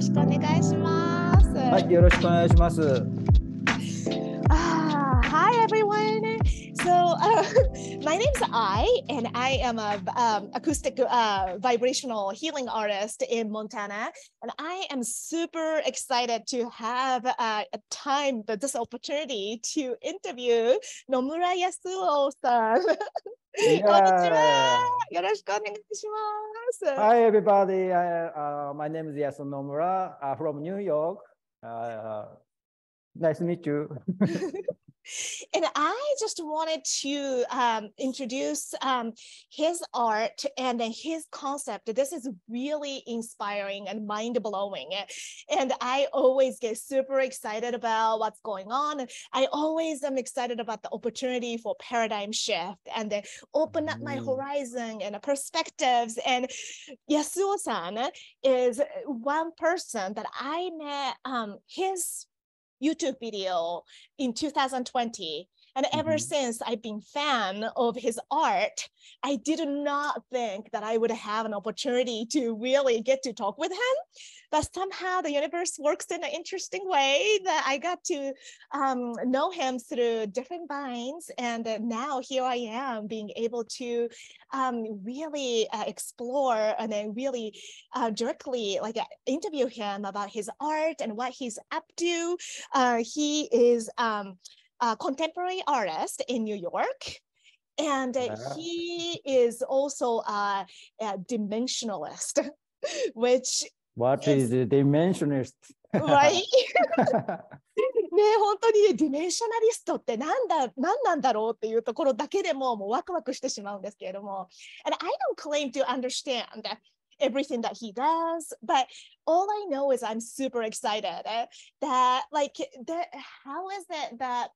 ろしくお願いします。はい、よろしくお願いします。Hi everyone. So my name's Ai, and I am a acoustic vibrational healing artist in Montana, and I am super excited to have this opportunity to interview Nomura Yasuo-san. こんにちは。よろしくお願いします。Hi everybody. My name is Yasuo Nomura from New York. Nice to meet you. And I just wanted to introduce his art and his concept. This is really inspiring and mind-blowing. And I always get super excited about what's going on. I always am excited about the opportunity for paradigm shift and open up my horizon and perspectives. And Yasuo-san is one person that I met his YouTube video in 2020. And ever since I've been a fan of his art, I did not think that I would have an opportunity to really get to talk with him. But somehow the universe works in an interesting way that I got to know him through different vines. And now here I am being able to really explore and then really directly interview him about his art and what he's up to. He is a contemporary artist in New York. And he is also a dimensionalist, which What is a dimensionalist? Right? ね、本当にディメンショナリストって何なんだろうっていうところだけでもうワクワクしてしまうんですけれども。And I don't claim to understand everything that he does, but all I know is I'm super excited that how is it that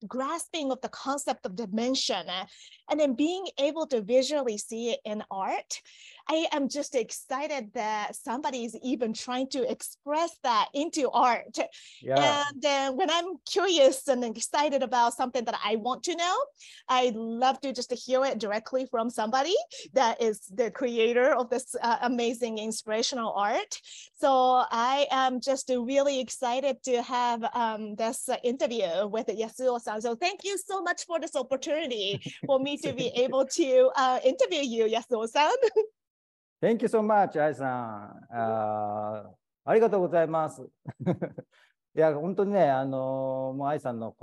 grasping of the concept of dimension and then being able to visually see it in art, I am just excited that somebody is even trying to express that into art. Yeah. And then when I'm curious and excited about something that I want to know, I love to just hear it directly from somebody that is the creator of this amazing inspirational art. So I am just really excited to have this interview with Yasuo-san. So thank you so much for this opportunity for me to be able to interview you, Yasuo-san. Thank you so much, 愛さん。ありがとうございます。いや、本当にね、もう愛さんの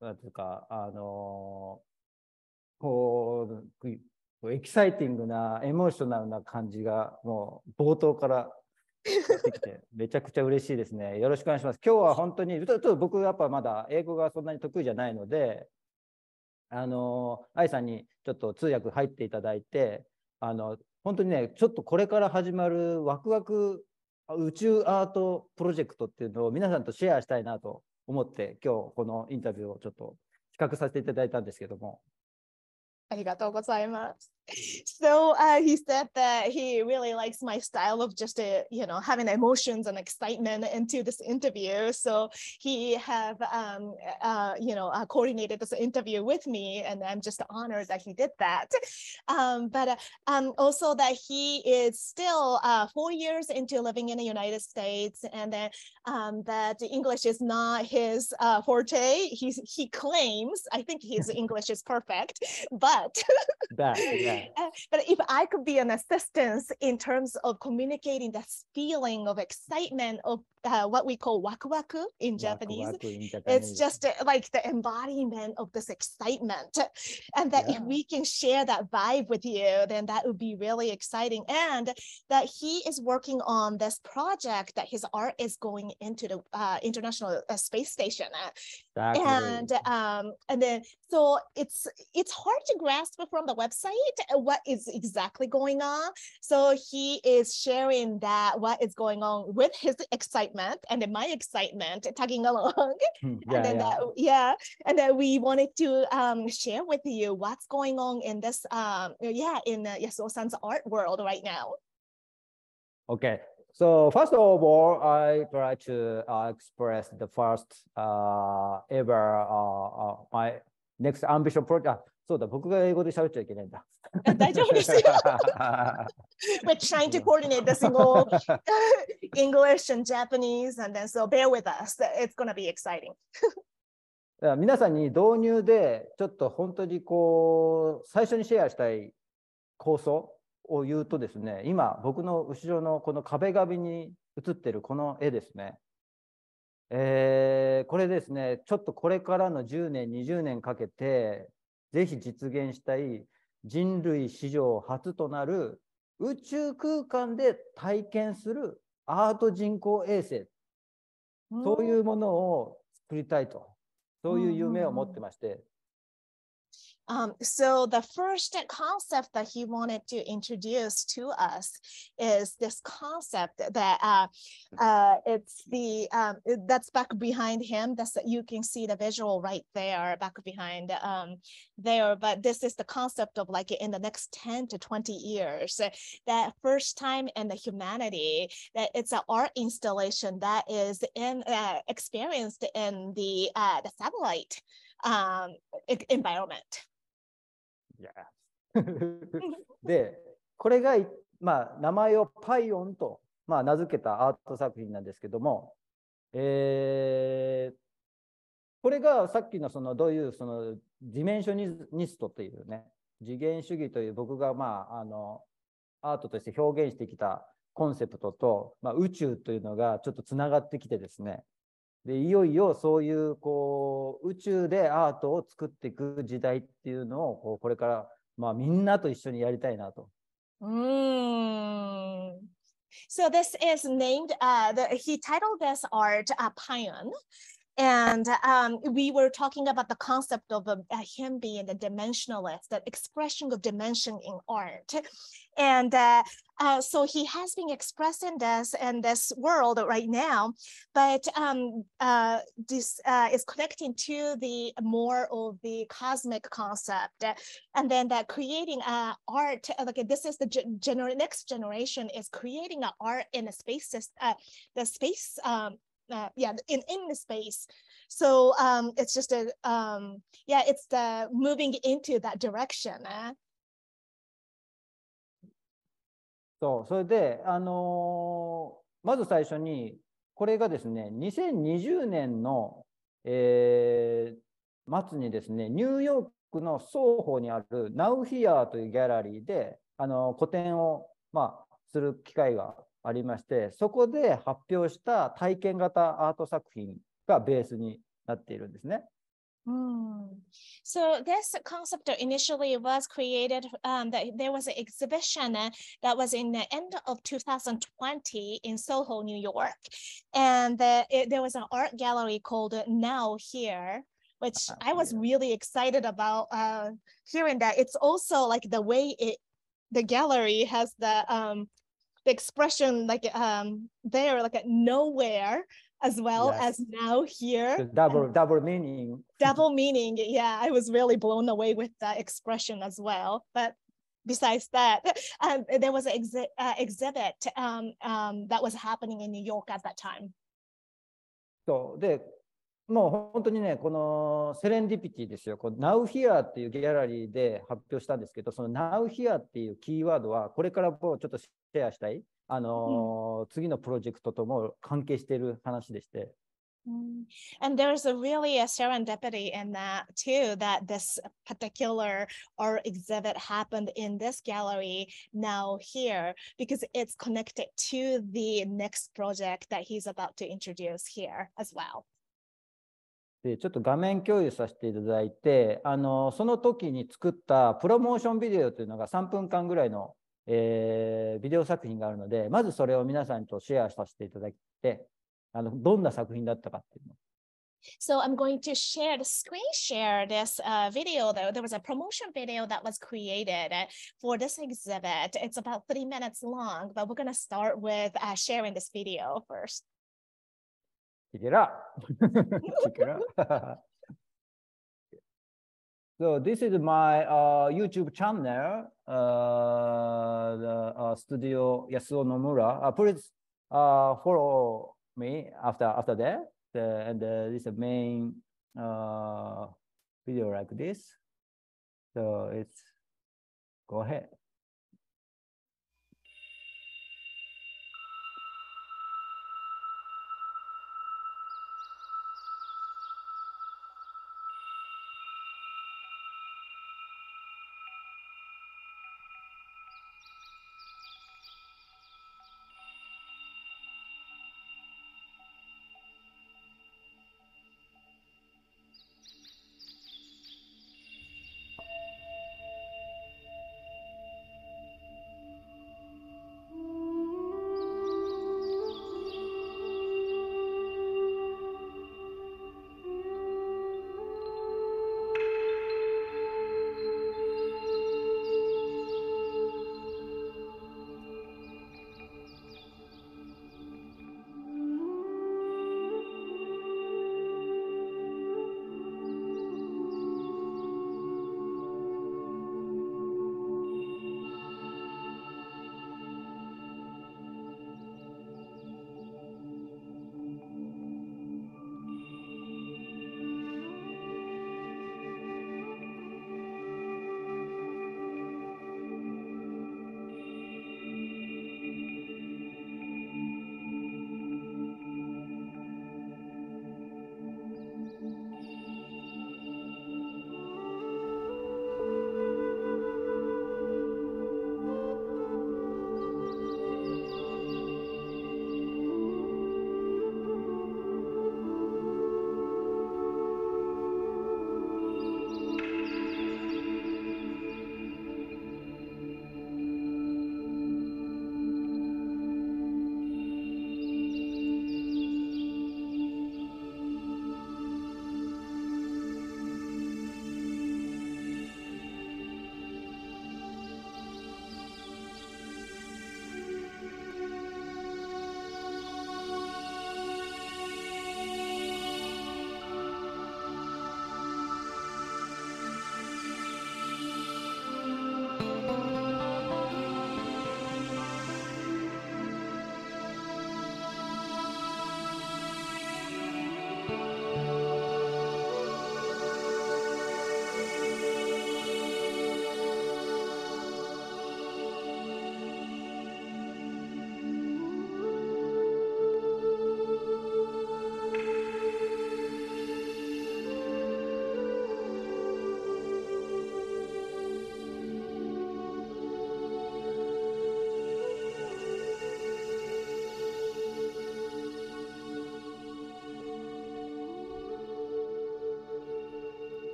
なんていうか、エキサイティングな、エモーショナルな感じが、もう冒頭からできて、めちゃくちゃ嬉しいですね。よろしくお願いします。今日は本当に、ちょっと僕やっぱまだ英語がそんなに得意じゃないので、愛さんにちょっと通訳入っていただいて、本当にね、ちょっとこれから始まるワクワク宇宙アートプロジェクトっていうのを皆さんとシェアしたいなと思って、今日このインタビューをちょっと企画させていただいたんですけども。ありがとうございます。So he said that he really likes my style of just having emotions and excitement into this interview. So he have coordinated this interview with me, and I'm just honored that he did that. But also that he is still 4 years into living in the United States, and then that English is not his forte. He claims, I think his English is perfect, but but if I could be an assistance in terms of communicating that feeling of excitement of what we call waku-waku in Japanese, it's just like the embodiment of this excitement. And that if we can share that vibe with you, then that would be really exciting. And that he is working on this project that his art is going into the International Space Station. And then so it's hard to grasp from the website what is exactly going on. So he is sharing that what is going on with his excitement and then my excitement tagging along. And then we wanted to share with you what's going on in this in Yasuo-san's art world right now. Okay. So first of all, I try to express the first ever my next ambition project。あ、そうだ、僕が英語で喋っちゃいけないんだ。大丈夫ですよ。We're trying to coordinate the single English and Japanese, and then so bear with us. It's going to be exciting. 皆さんに導入でちょっと本当にこう最初にシェアしたい構想を言うとですね、今僕の後ろのこの壁紙に映ってるこの絵ですね。これですね、ちょっとこれからの10年、20年かけてぜひ実現したい人類史上初となる宇宙空間で体験するアート人工衛星、そういうものを作りたいと。そういう夢を持ってまして。So the first concept that he wanted to introduce to us is this concept that it's the that's back behind him. That's you can see the visual right there, back behind there. But this is the concept of like in the next 10 to 20 years, that first time in the humanity that it's an art installation that is experienced in the satellite environment.で、これが、まあ、名前をパイオンと、まあ、名付けたアート作品なんですけども、これがさっきのそのどういうそのディメンショニストというね、次元主義という僕が、まあ、アートとして表現してきたコンセプトと、まあ、宇宙というのがちょっとつながってきてですね、でいよいよそういうこう宇宙でアートを作っていく時代っていうのをこれから、まあ、みんなと一緒にやりたいなと。So this is named, he titled this art PION. And we were talking about the concept of him being the dimensionalist, the expression of dimension in art. And so he has been expressing this in this world right now, but this is connecting to the more of the cosmic concept. And then that creating art, like this is the next generation is creating an art in a space, the space, in the space. So it's just it's the moving into that direction. そう、それで、まず最初に、これがですね、2020年の、末にですね、ニューヨークの双方にある Now Here というギャラリーで、個展を、まあ、する機会がありまして、そこで発表した体験型アート作品がベースになっているんですね。So this concept initially was created, that there was an exhibition that was in the end of 2020 in Soho, New York. And there was an art gallery called Now Here, which I was really excited about hearing that. It's also like the way the gallery has the expression like there, like nowhere, as well as now here. Double meaning. Double meaning. Yeah, I was really blown away with that expression as well. But besides that, there was an exhibit that was happening in New York at that time. そうで、もう本当にね、このセレンディピティですよ。この Now Here っていうギャラリーで発表したんですけど、その Now Here っていうキーワードは、これからもうちょっとシェアしたい、次のプロジェクトとも関係している話でして。And there's really a serendipity in that too, that this particular art exhibit happened in this gallery now here, because it's connected to the next project that he's about to introduce here as well. でちょっと画面共有させていただいて、その時に作ったプロモーションビデオというのが3分間ぐらいの、ビデオ作品があるので、まずそれを皆さんとシェアさせていただいて、どんな作品だったかっていうの。So I'm going to screen share this video. There was a promotion video that was created for this exhibit. It's about 3 minutes long, but we're going to start with sharing this video first. Check it out. Check it out. So this is my YouTube channel, the studio Yasuo Nomura. Please follow me after that. And this is the main video like this. So it's go ahead.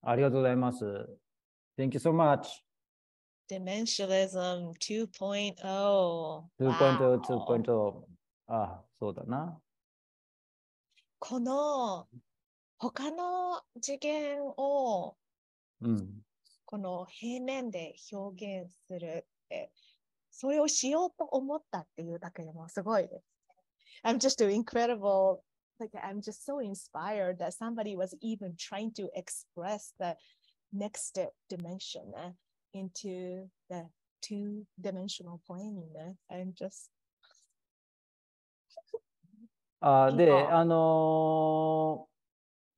ありがとうございます。Thank you so much. Dimensionalism 2.0。2.0、2.0。あ、そうだな。この他の次元をこの平面で表現するって、それをしようと思ったっていうだけでもすごいです。I'm just incredible. Like I'm just so inspired that somebody was even trying to express the next dimension into the two-dimensional plane. I'm just で、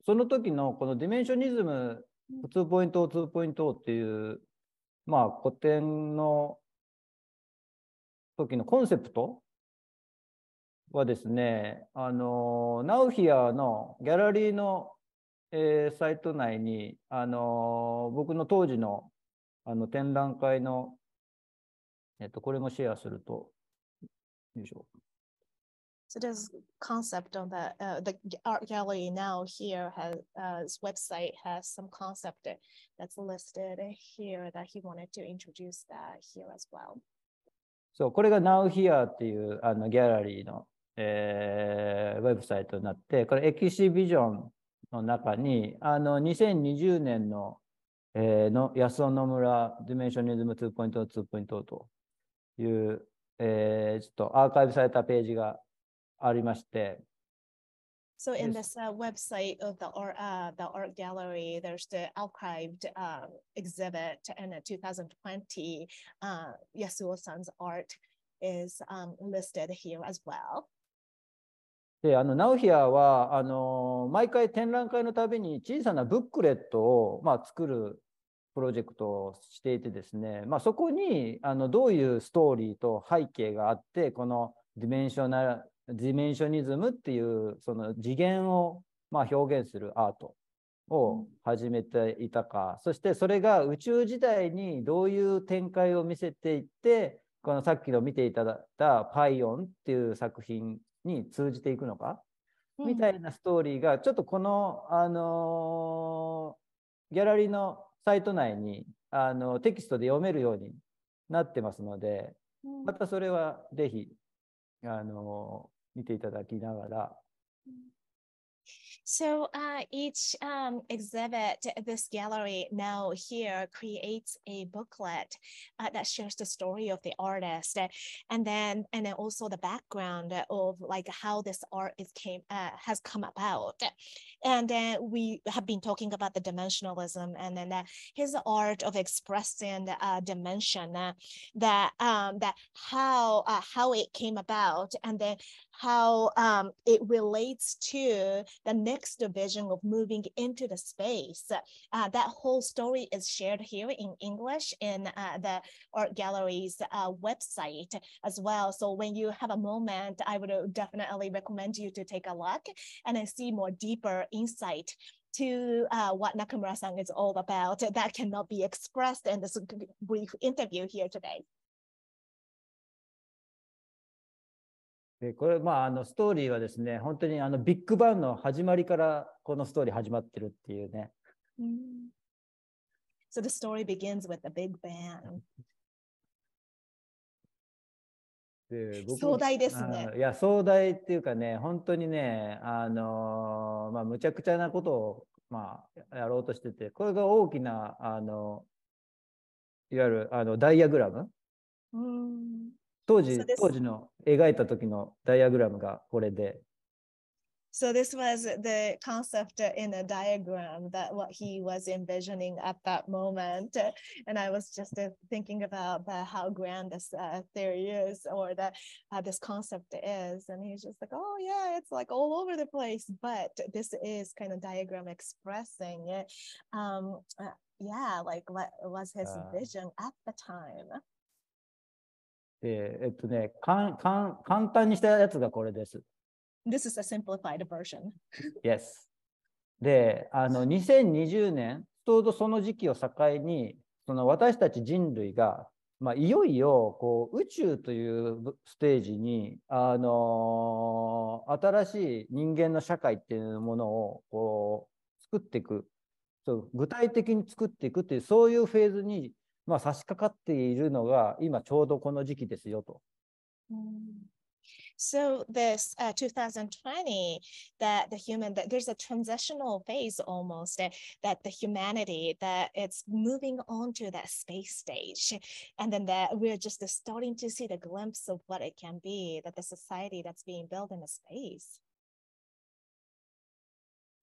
その時のこのディメンショニズム2.0、2.0っていう、まあ、古典の時のコンセプトはですね、ナウヒアのギャラリーの、サイト内に、僕の当時の、展覧会の、これもシェアすると、よいしょ。So this concept on the art gallery now here has his website has some concept that's listed here that he wanted to introduce that here as well. そう、これが Now Here っていうギャラリーの、ウェブサイトになって、これエキシビジョンの中に2020年の、安尾野村ディメンショニズム 2.0、2.0 という、ちょっとアーカイブされたページがありまして、So in Yes. this website of the art gallery, there's the archived exhibit in 2020. Yasuo-san's art is listed here as well. で、ナウヒアは、毎回展覧会のたびに小さなブックレットを、作るプロジェクトをしていてですね、そこに、どういうストーリーと背景があって、このディメンショニズムっていう、その次元を、表現するアートを始めていたか、そしてそれが宇宙時代にどういう展開を見せていって、このさっきの見ていただいたパイオンっていう作品に通じていくのか、みたいなストーリーがちょっとこの、ギャラリーのサイト内にテキストで読めるようになってますので、またそれはぜひ見ていただきながら。So each exhibit, this gallery now here creates a booklet that shares the story of the artist, and then also the background of like how this art has come about. And we have been talking about the dimensionalism, and then his art of expressing dimension, that how it came about, and then how it relates to the next division of moving into the space. That whole story is shared here in English in the art gallery's website as well. So when you have a moment, I would definitely recommend you to take a look and then see more deeper insight to what Nakamura-san is all about that cannot be expressed in this brief interview here today. でこれ、ストーリーはですね、本当にビッグバンの始まりからこのストーリー始まってるっていうね。So the story begins with the Big Bang. で壮大ですね。いや、壮大っていうかね、本当にね、むちゃくちゃなことを、やろうとしてて、これが大きな、いわゆるダイアグラム。当時の描いた時のダイアグラムがこれで。So this was the concept in a diagram that what he was envisioning at that moment. And I was just thinking about how grand this theory is, or that this concept is. And he's just like, oh yeah, it's like all over the place. But this is kind of diagram expressing yeah, like what was his vision at the time. 簡単にしたやつがこれです。This is a simplified version. Yes. で、2020年、ちょうどその時期を境に、その私たち人類が、いよいよこう宇宙というステージに、新しい人間の社会っていうものをこう作っていく、具体的に作っていくっていう、そういうフェーズに、差し掛かっているのが、今ちょうどこの時期ですよと。So this 2020, that there's a transitional phase almost that the humanity, that it's moving on to that space stage. And then that we're just starting to see the glimpse of what it can be, that the society that's being built in a space.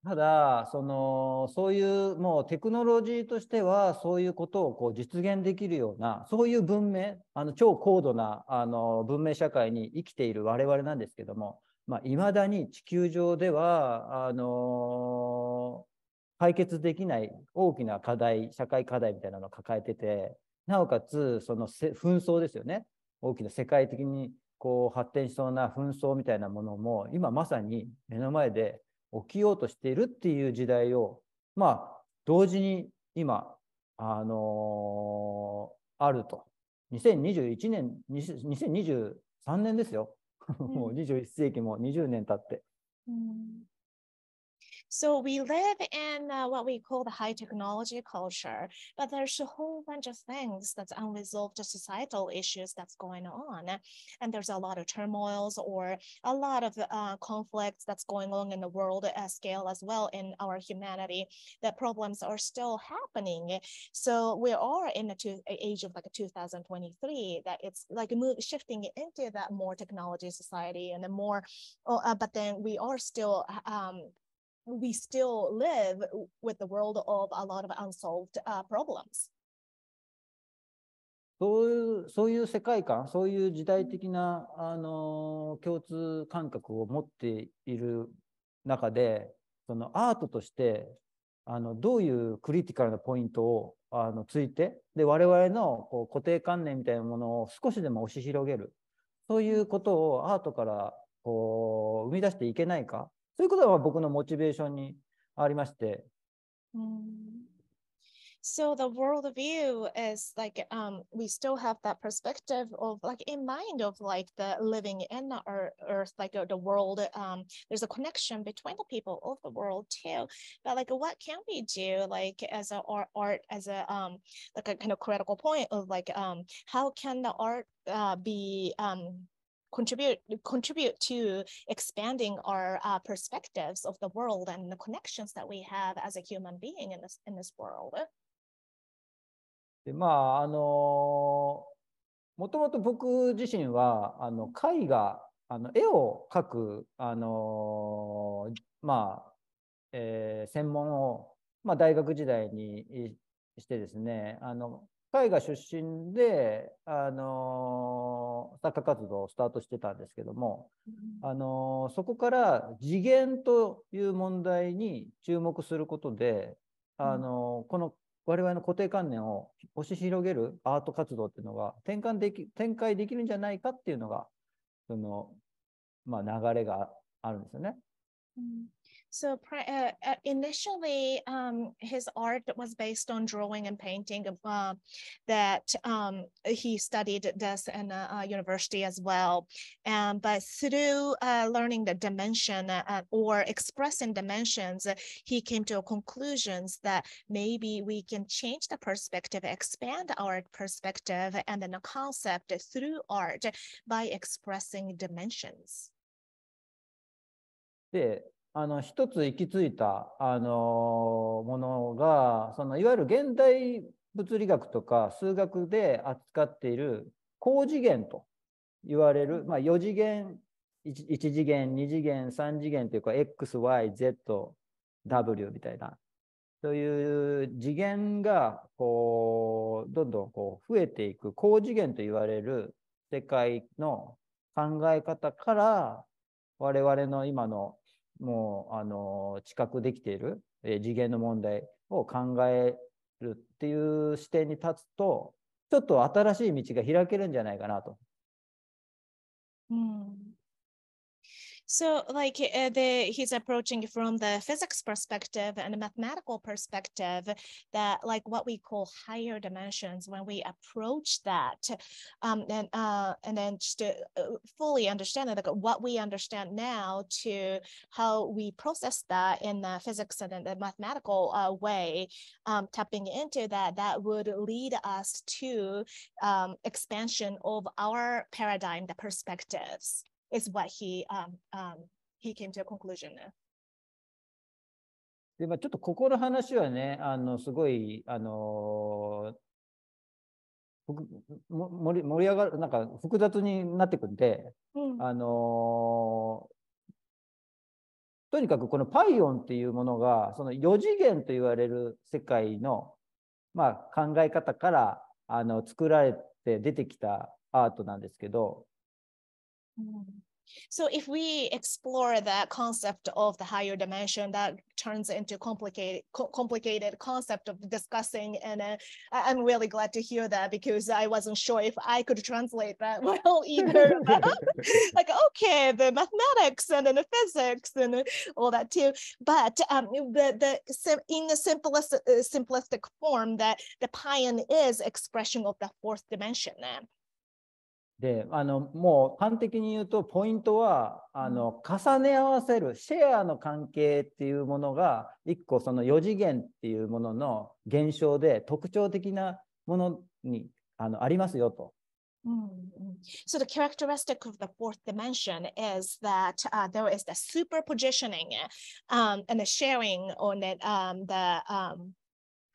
ただ、そういうもうテクノロジーとしては、そういうことをこう実現できるような、そういう文明、超高度な文明社会に生きている我々なんですけども、いまだに地球上では解決できない大きな課題、社会課題みたいなのを抱えてて、なおかつ、その紛争ですよね。大きな世界的にこう発展しそうな紛争みたいなものも、今まさに目の前で起きようとしているっていう時代を、同時に今、あると。2021年、2023年ですよ。もう21世紀も20年経って。So we live in what we call the high technology culture, but there's a whole bunch of things that's unresolved societal issues that's going on. And there's a lot of turmoils or a lot of conflicts that's going on in the world scale as well in our humanity. The problems are still happening. So we are in the age of like a 2023 that it's like shifting into that more technology society and the more, but then we still live with the world of a lot of unsolved problems. そういう世界観、そういう時代的な、共通感覚を持っている中で、そのアートとしてどういうクリティカルなポイントをついて、で我々のこう固定観念みたいなものを少しでも押し広げる、そういうことをアートからこう生み出していけないか、そういうことが僕のモチベーションにありまして。So the worldview is like we still have that perspective of like in mind of like the living in the earth, like the world. There's a connection between the people of the world too. But like, what can we do like as a art as a like a kind of critical point of like how can the art be contribute to expanding our perspectives of the world and the connections that we have as a human being in this world. でもともと僕自身は絵画絵を描く専門を、大学時代にしてですね、絵画出身で作家活動をスタートしてたんですけども、そこから次元という問題に注目することで、この我々の固定観念を押し広げるアート活動っていうのが展開できるんじゃないかっていうのがその、流れがあるんですよね。So initially, his art was based on drawing and painting. That he studied this in a university as well. But through learning the dimension or expressing dimensions, he came to conclusions that maybe we can change the perspective, expand our perspective, and then a concept through art by expressing dimensions. で一つ行き着いた、ものがいわゆる現代物理学とか数学で扱っている高次元と言われる、4次元 1次元2次元3次元というか XYZW みたいな、そういう次元がこうどんどんこう増えていく高次元と言われる世界の考え方から我々の今のもう知覚できている次元の問題を考えるっていう視点に立つと、ちょっと新しい道が開けるんじゃないかなと。So like he's approaching from the physics perspective and a mathematical perspective that like what we call higher dimensions when we approach that and then just to fully understand it, like what we understand now to how we process that in the physics and the mathematical way, tapping into that would lead us to expansion of our paradigm, the perspectives. Is what he came to a conclusion. で、ちょっとここの話はね、すごい盛り上がる、なんか複雑になってくんで、とにかくこのパイオンっていうものがその4次元と言われる世界の、考え方から作られて出てきたアートなんですけど。So if we explore that concept of the higher dimension, that turns into complicated concept of discussing, and I'm really glad to hear that because I wasn't sure if I could translate that well either. Like, okay, the mathematics and then the physics and all that too, but in the simplistic form that the PION is expression of the fourth dimension. で、もう端的に言うと、ポイントは、重ね合わせる、シェアの関係っていうものが、一個その4次元っていうものの現象で特徴的なものにありますよと。So the characteristic of the fourth dimension is that there is the superpositioning and the sharing on it. How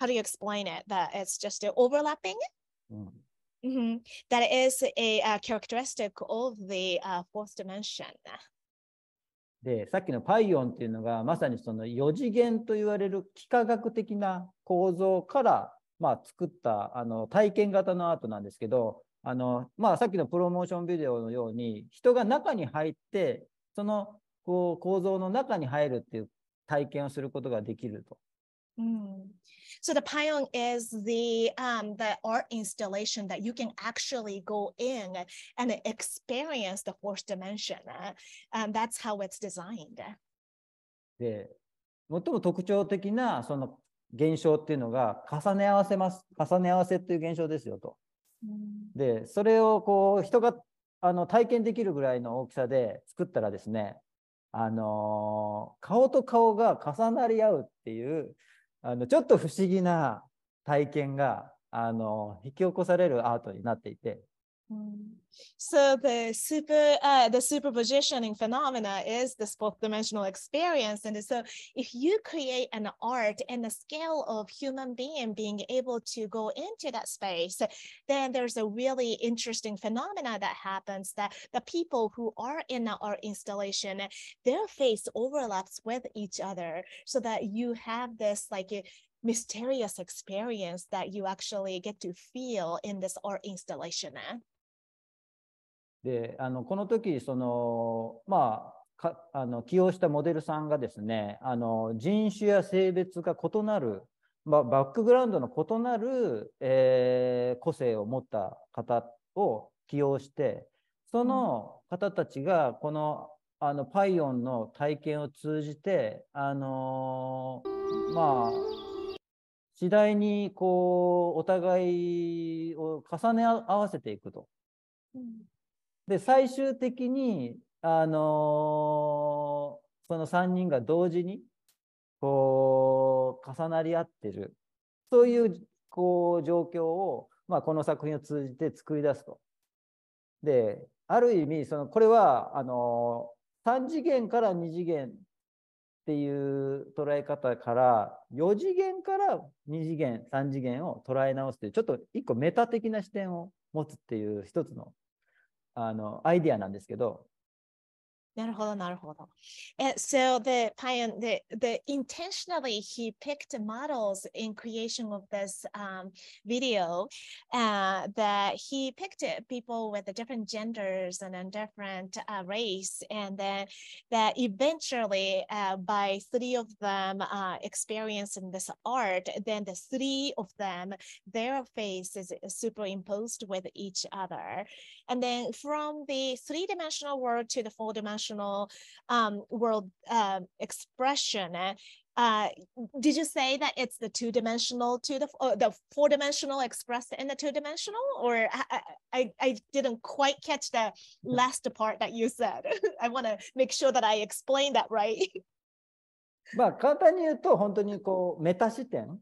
do you explain it? That it's just overlapping. That is a characteristic of the fourth dimension. で、さっきのパイオンっていうのが、まさにその4次元と言われる幾何学的な構造から、作った体験型のアートなんですけど、さっきのプロモーションビデオのように、人が中に入って、その構造の中に入るっていう体験をすることができると。So the PION is the art installation that you can actually go in and experience the fourth dimension. That's how it's designed. で、最も特徴的なその現象っていうのが重ね合わせっていう現象ですよと。で、それを人が体験できるぐらいの大きさで作ったらですね、顔と顔が重なり合うっていうちょっと不思議な体験が引き起こされるアートになっていて。So the superpositioning phenomena is this fourth dimensional experience. And so if you create an art in the scale of human being able to go into that space, then there's a really interesting phenomena that happens that the people who are in the art installation, their face overlaps with each other so that you have this like mysterious experience that you actually get to feel in this art installation. で、この時起用したモデルさんがですね、人種や性別が異なる、バックグラウンドの異なる、個性を持った方を起用して、その方たちがこのパイオンの体験を通じて、次第にお互いを重ね合わせていくと。で、最終的に、その3人が同時に重なり合ってる、そういう状況を、この作品を通じて作り出すと。で、ある意味これは3次元から2次元っていう捉え方から4次元から2次元3次元を捉え直すという、ちょっと一個メタ的な視点を持つっていう一つのアイディアなんですけど。なるほど、なるほど。And so the PION, intentionally he picked models in creation of this video that he picked people with different genders and then different race, and then that eventually by 3 of them experiencing this art, then the 3 of them, their face is superimposed with each other. And then from the 3-dimensional world to the 4-dimensional world expression, did you say that it's the 2-dimensional to the 4-dimensional expressed in the 2-dimensional? Or I didn't quite catch the last part that you said. I want to make sure that I explain that right. 簡単に言うと本当にメタ視点。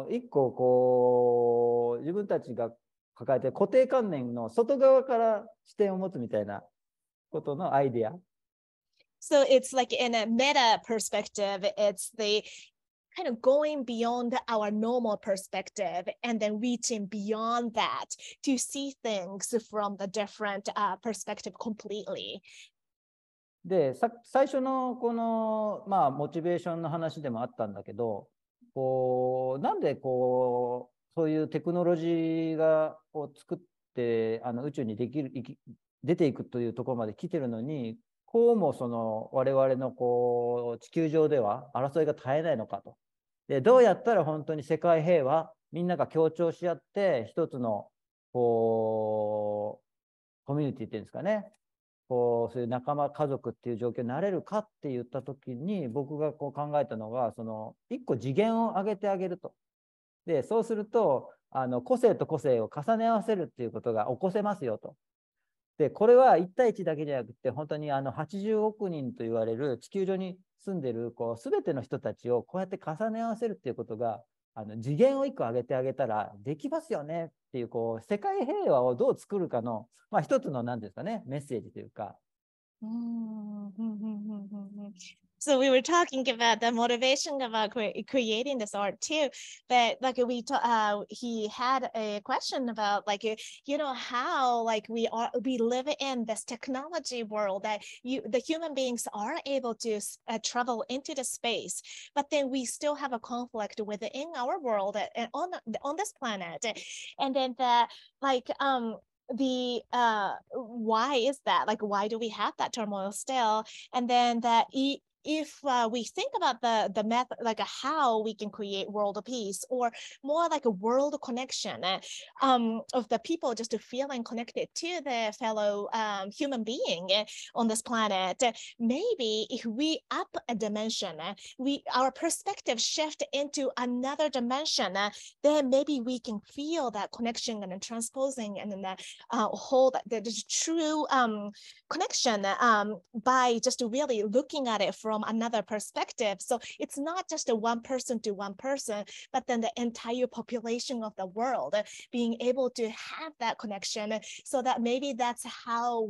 一個自分たちが抱えて固定観念の外側から視点を持つみたいなことのアイディア。So it's like in a meta perspective, it's the kind of going beyond our normal perspective and then reaching beyond that to see things from the different perspective completely. で、最初のこの、モチベーションの話でもあったんだけど、なんでそういうテクノロジーを作って宇宙に出ていくというところまで来てるのに、こうも我々の地球上では争いが絶えないのかと。で、どうやったら本当に世界平和、みんなが協調し合って一つのコミュニティっていうんですかね、そういう仲間家族っていう状況になれるかって言った時に、僕が考えたのが一個次元を上げてあげると。で、そうすると個性と個性を重ね合わせるっていうことが起こせますよと。で、これは1対1だけじゃなくて、本当に80億人と言われる地球上に住んでる全ての人たちをこうやって重ね合わせるっていうことが、次元を1個上げてあげたらできますよねっていう、世界平和をどう作るかの、一つの何ですかね、メッセージというか。So we were talking about the motivation about creating this art too, but like he had a question about like how like we live in this technology world that the human beings are able to travel into the space, but then we still have a conflict within our world and on this planet, and then the why is that, like why do we have that turmoil still, and then that if we think about the method, like how we can create world peace or more like a world connection of the people just feeling connected to the fellow human being on this planet, maybe if we up a dimension, our perspective shift into another dimension, then maybe we can feel that connection and transposing and then hold the true connection by just really looking at it from another perspective. So it's not just a one person to one person, but then the entire population of the world being able to have that connection, so that maybe that's how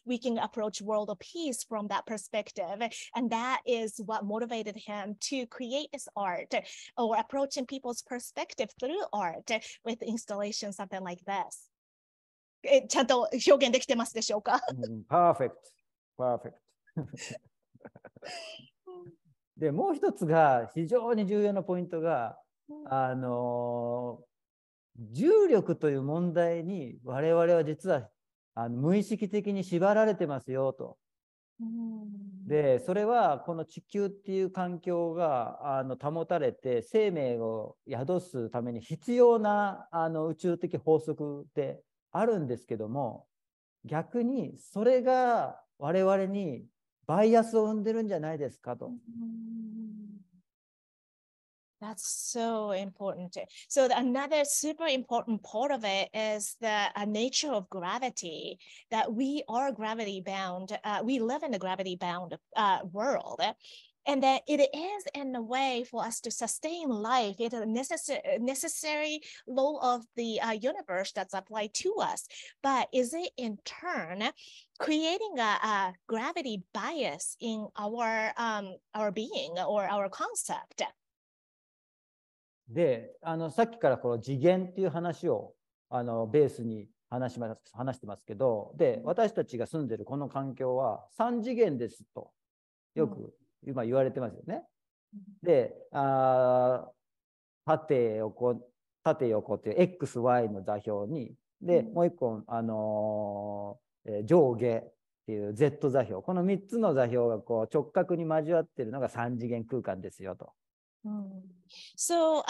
we can approach world of peace from that perspective. And that is what motivated him to create this art, or approaching people's perspective through art with installation, something like this. ちゃんと表現できてますでしょうか？パーフェクト、パーフェクト。で、もう一つが非常に重要なポイントが、重力という問題に我々は実は無意識的に縛られてますよと。で、それはこの地球っていう環境が保たれて生命を宿すために必要な宇宙的法則であるんですけども、逆にそれが我々にバイアスを生んでるんじゃないですかと。That's so important. So another super important part of it is the nature of gravity, that we are gravity bound. We live in a gravity bound world. And that it is in a way for us to sustain life. It is a necessary law of the universe that's applied to us. But is it in turn creating a gravity bias in our being or our concept? で、さっきからこの次元っていう話をベースに話してますけど、で、私たちが住んでるこの環境は3次元ですとよく今言われてますよね。で、縦横っていう XY の座標に、で、もう一個上下っていう Z 座標、この3つの座標が直角に交わってるのが3次元空間ですよと。So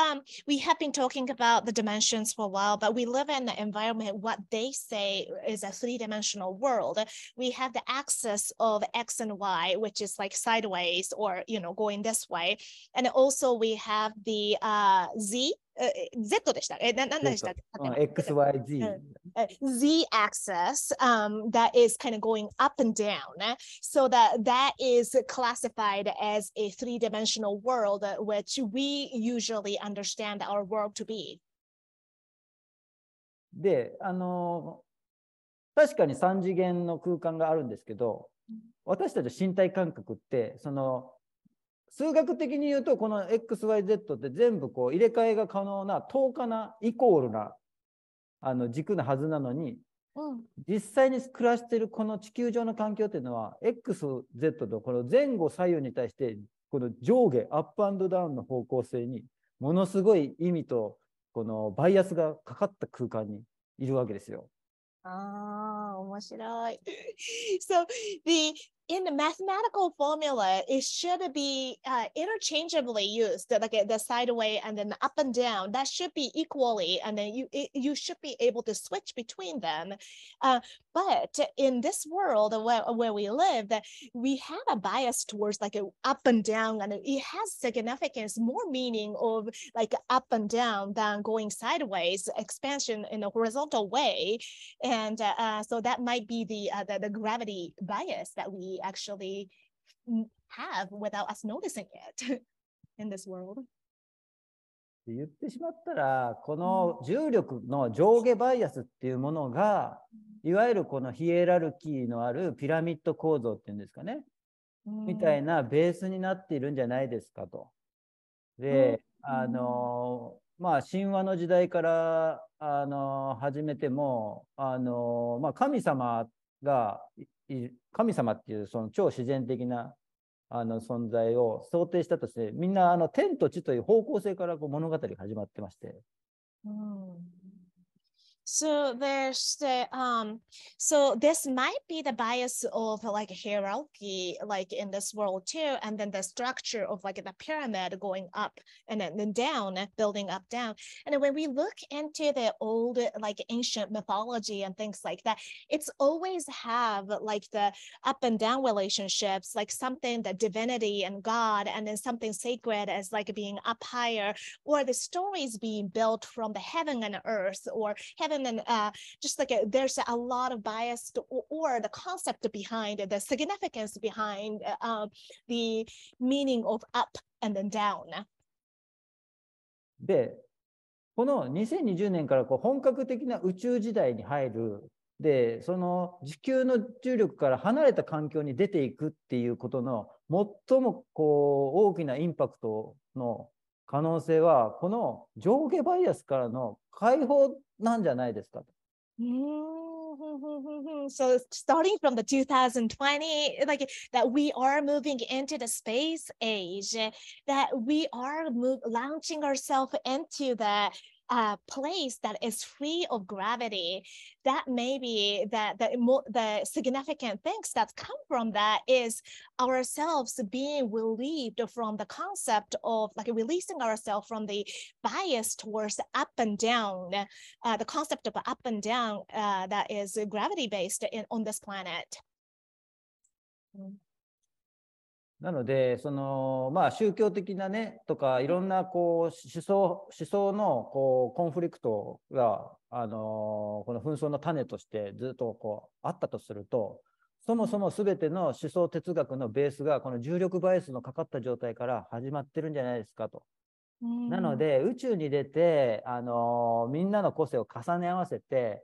we have been talking about the dimensions for a while, but we live in an environment, what they say is a three-dimensional world. We have the axis of X and Y, which is like sideways or, going this way. And also we have the Z. Z でした何でしたっけ XYZ Z axis that is kind of going up and down, so that is classified as a three-dimensional world, which we usually understand our world to be. で、確かに3次元の空間があるんですけど、私たち身体感覚って数学的に言うとこの XYZ って全部入れ替えが可能な等価なイコールな軸なはずなのに、実際に暮らしているこの地球上の環境っていうのは XZ とこの前後左右に対してこの上下アップアンドダウンの方向性にものすごい意味とこのバイアスがかかった空間にいるわけですよ。面白い。So in the mathematical formula, it should be interchangeably used, like the sideway and then up and down. That should be equally, and then you should be able to switch between them. But in this world where we live, we have a bias towards like a up and down, and it has significance, more meaning of like up and down than going sideways, expansion in a horizontal way. And so that might be the gravity bias that we actually have without us noticing it in this world. 言ってしまったら、この重力の上下バイアスっていうものが、いわゆるこのヒエラルキーのあるピラミッド構造っていうんですかね、みたいなベースになっているんじゃないですかと。で、まあ、神話の時代から始めても、まあ、神様っていうその超自然的な存在を想定したとして、みんな天と地という方向性からこう物語が始まってまして。So there's so this might be the bias of like hierarchy, like in this world too, and then the structure of like the pyramid going up and then down, building up, down. And when we look into the old like ancient mythology and things like that, it's always have like the up and down relationships, like something that divinity and God, and then something sacred as like being up higher, or the stories being built from the heaven and earth, or heaven and just like there's a lot of bias or the concept behind the significance behind the meaning of up and then down. で、この2020年からこう本格的な宇宙時代に入る。で、その地球の重力から離れた環境に出ていくっていうことの最もこう大きなインパクトの可能性は、この上下バイアスからの解放なんじゃないですかと。So starting from the 2020, like that we are moving into the space age, that we are launching ourselves into the place that is free of gravity. That maybe the significant things that come from that is ourselves being relieved from the concept of like releasing ourselves from the bias towards up and down, the concept of up and down that is gravity based on this planet. なので、まあ、宗教的なね、とか、いろんなこう思想のこうコンフリクトが、この紛争の種としてずっとこうあったとすると、そもそも全ての思想哲学のベースが、この重力バイアスのかかった状態から始まってるんじゃないですかと。なので、宇宙に出て、みんなの個性を重ね合わせて、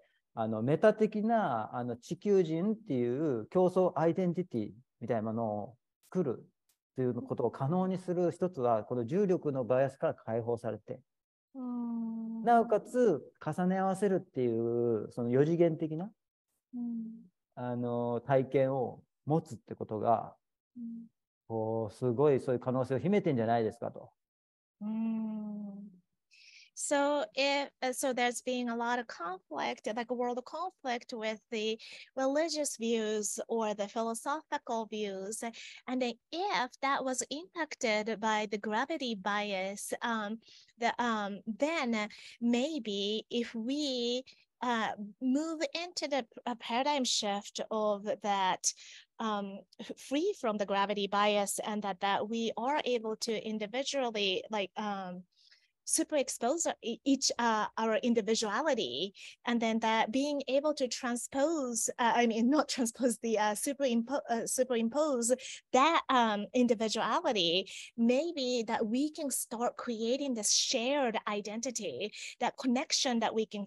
メタ的な地球人っていう競争アイデンティティみたいなものを作るということを可能にする一つは、この重力のバイアスから解放されて、なおかつ重ね合わせるっていうその4次元的な体験を持つってことが、こうすごいそういう可能性を秘めてんじゃないですかと。So so there's being a lot of conflict, like a world conflict with the religious views or the philosophical views. And then if that was impacted by the gravity bias, then maybe if we move into the paradigm shift of that free from the gravity bias, and that we are able to individually like super expose each our individuality, and then that being able to transpose not transpose the superimpose that individuality, maybe that we can start creating this shared identity, that connection that we can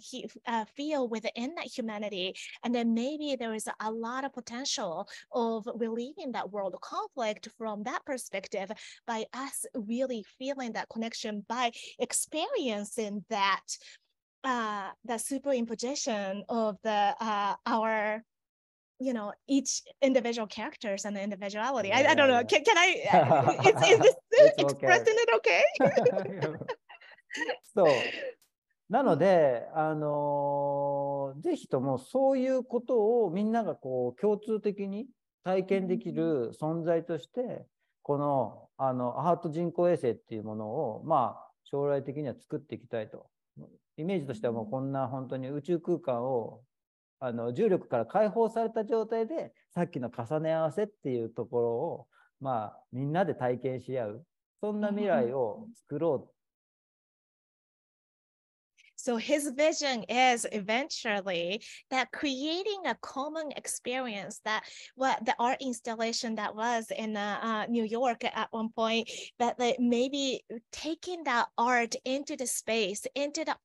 feel within that humanity. And then maybe there is a lot of potential of relieving that world conflict from that perspective by us really feeling that connection, by experiencing that the superimposition of the our each individual characters and the individuality. I don't know. Can I? Is this expressing it okay? そうなので、ぜひともそういうことをみんながこう共通的に体験できる存在として、このアート人工衛星っていうものを、まあ、将来的には作っていきたいと。イメージとしてはもうこんな本当に宇宙空間を重力から解放された状態で、さっきの重ね合わせっていうところを、まあ、みんなで体験し合う、そんな未来を作ろう。So his vision is eventually that creating a common experience, that what the art installation that was in New York at one point, that maybe taking that art into the space, into the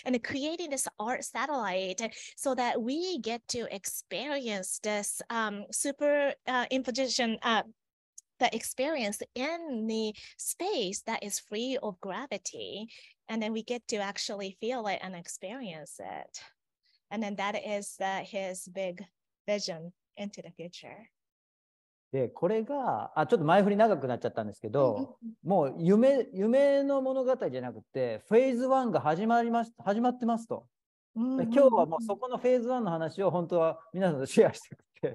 and creating this art satellite, so that we get to experience this super imposition. The experience in the space that is free of gravity, and then we get to actually feel it and experience it, and then that is his big vision into the future. で、これが、ちょっと前振り長くなっちゃったんですけど、もう夢の物語じゃなくて、フェーズ1が始まってますと。今日はもうそこのフェーズ1の話を本当は皆さんとシェアしたくて。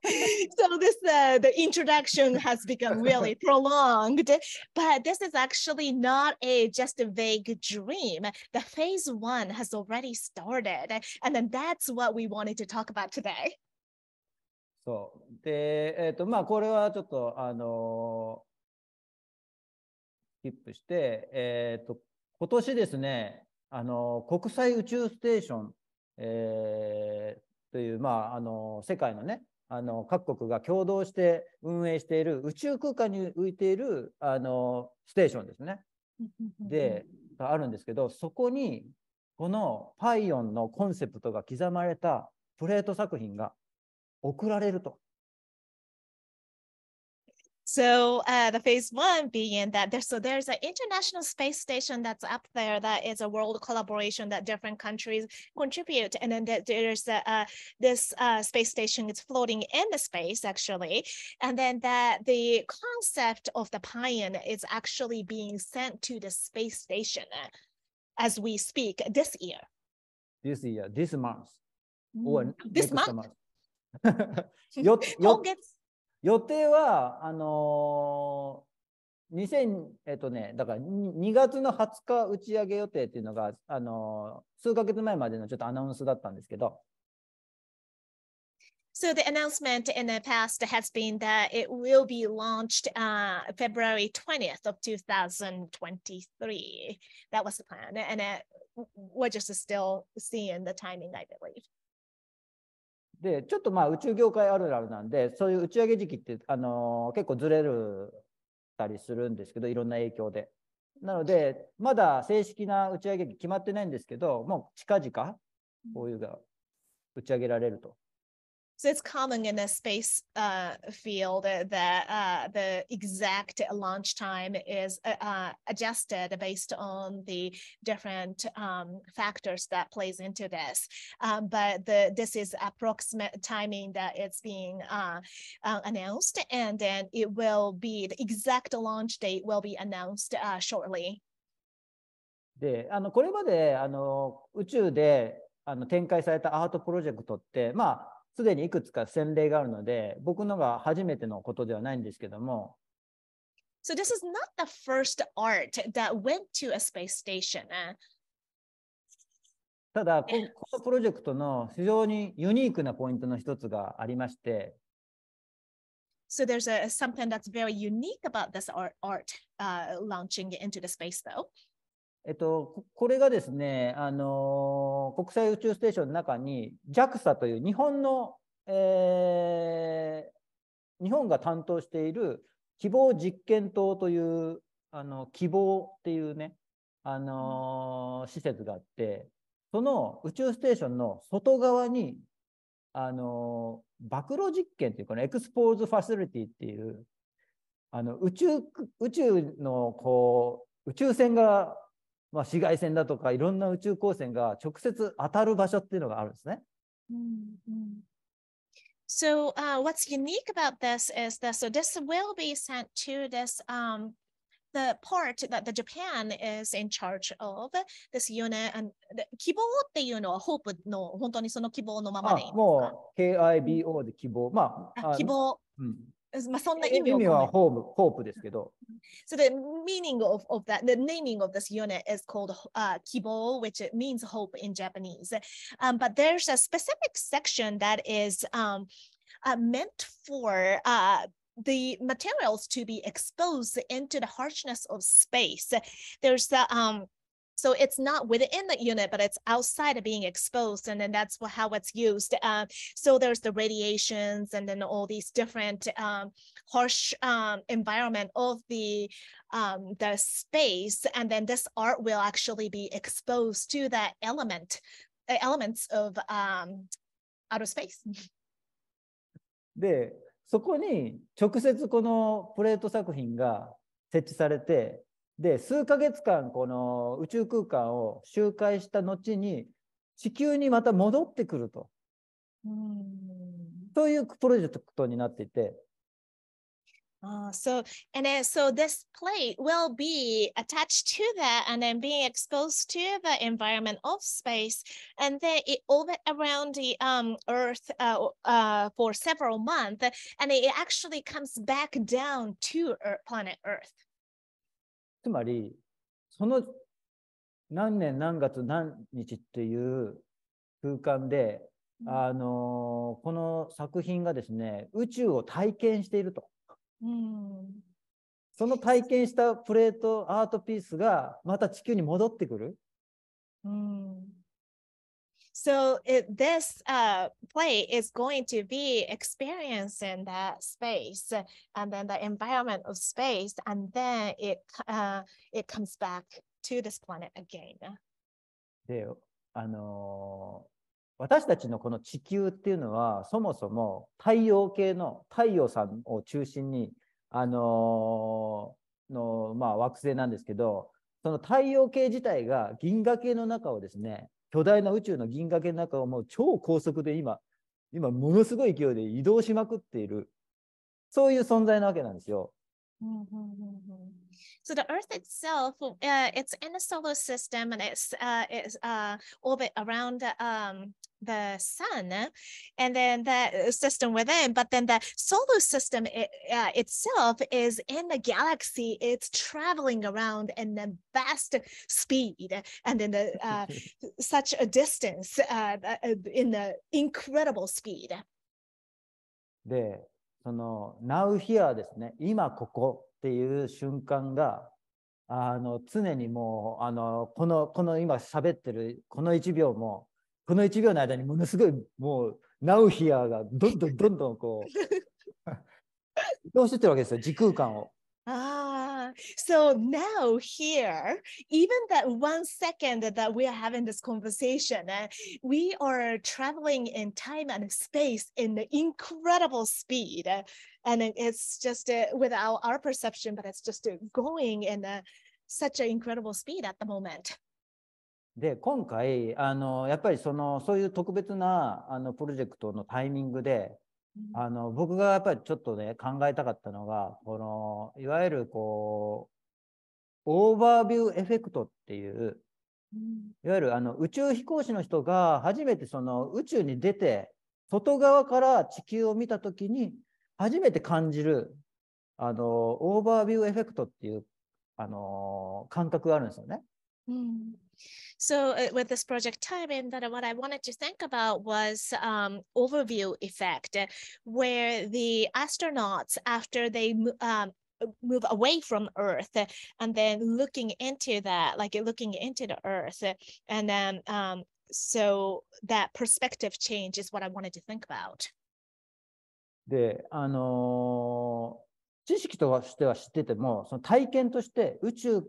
So this the introduction has become really prolonged, but this is actually not just a vague dream. The phase 1 has already started, and then that's what we wanted to talk about today. そう。で、まあ、これはちょっと、スキップして、今年ですね、国際宇宙ステーション、という、まあ、世界のね、各国が共同して運営している宇宙空間に浮いているステーションですね。で、あるんですけど、そこにこのパイオンのコンセプトが刻まれたプレート作品が送られると。So the phase 1 being that there's an international space station that's up there that is a world collaboration that different countries contribute, and then there's this space station is floating in the space actually, and then that the concept of the PION is actually being sent to the space station as we speak this year. This year, this month, or this next month. 予定は、だから2月の20日打ち上げ予定っていうのが、数ヶ月前までのちょっとアナウンスだったんですけど。So the announcement in the past has been that it will be launched February 20th of 2023. That was the plan, and we're just still seeing the timing, I believe. で、ちょっとまあ宇宙業界あるあるなんで、そういう打ち上げ時期って結構ずれたりするんですけど、いろんな影響で。なので、まだ正式な打ち上げ日決まってないんですけど、もう近々こういうが打ち上げられると。So it's common in the space field that the exact launch time is adjusted based on the different factors that plays into this. But this is approximate timing that it's being announced, and then it will be the exact launch date will be announced shortly. で、これまで宇宙で展開されたアートプロジェクトって、まあすでにいくつか先例があるので、僕のが初めてのことではないんですけども。So this is not the first art that went to a space station. ただ、このプロジェクトの非常にユニークなポイントの一つがありまして。So there's something that's very unique about this art launching into the space though. これがですね、国際宇宙ステーションの中に JAXA という日本が担当している希望実験棟という希望っていうね、施設があって、その宇宙ステーションの外側に暴露実験というかね、エクスポーズファシリティっていう宇宙のこう宇宙船がまあ、紫外線だとかいろんな宇宙光線が直接当たる場所っていうのがあるんですね。So what's unique about this is that this will be sent to this the part that the Japan is in charge of this unit and 希望っていうのは hope の本当にその希望のままでいいですか？もう KIBO で希望。希望。まあそんな意味意味はを込めて。ホープですけど。So the meaning of that, the naming of this unit is called Kibo, which it means hope in Japanese. But there's a specific section that is meant for the materials to be exposed into the harshness of space. There's so it's not within the unit, but it's outside of being exposed, and then that's how it's used. So there's the radiations, and then all these different harsh environment of the space, and then this art will actually be exposed to that elements of outer space. で、そこに直接このプレート作品が設置されて、で、数ヶ月間この宇宙空間を周回した後に地球にまた戻ってくると。そういうプロジェクトになっていて。So this plate will be attached to that and then being exposed to the environment of space, and then it orbit around the Earth for several months, and it actually comes back down to planet Earth. つまりその何年何月何日っていう空間で、この作品がですね、宇宙を体験していると。その体験したプレートアートピースがまた地球に戻ってくる。So this play is going to be experiencing that space and then the environment of space, and then it comes back to this planet again. で、私たちのこの地球っていうのはそもそも太陽系の太陽さんを中心に惑星なんですけど、その太陽系自体が銀河系の中をですね、巨大な宇宙の銀河系の中をもう超高速で今ものすごい勢いで移動しまくっている、そういう存在なわけなんですよ。So the Earth itself, it's in the solar system, and it's orbit around the sun, and then the system within. But then the solar system itself is in the galaxy. It's traveling around in a vast speed, and in such a distance, in the incredible speed. で、その Now Here ですね、今ここっていう瞬間が常にもうこの今喋ってるこの1秒もこの1秒の間にものすごいもう Now Here がどんどんこう移動してってるわけですよ、時空間を。So now here, even that 1 second that we are having this conversation, we are traveling in time and space in incredible speed. And it's just without our perception, but it's just going in such an incredible speed at the moment. で、今回やっぱりそういう特別なプロジェクトのタイミングで、僕がやっぱりちょっとね考えたかったのが、いわゆるオーバービューエフェクトっていう、いわゆる宇宙飛行士の人が初めて宇宙に出て外側から地球を見た時に初めて感じるオーバービューエフェクトっていう感覚があるんですよね。So with this project timing, that what I wanted to think about was overview effect, where the astronauts, after they move away from Earth, and then looking into that, like looking into the Earth, and then so that perspective change is what I wanted to think about. で、知識としては知ってても、その体験として宇宙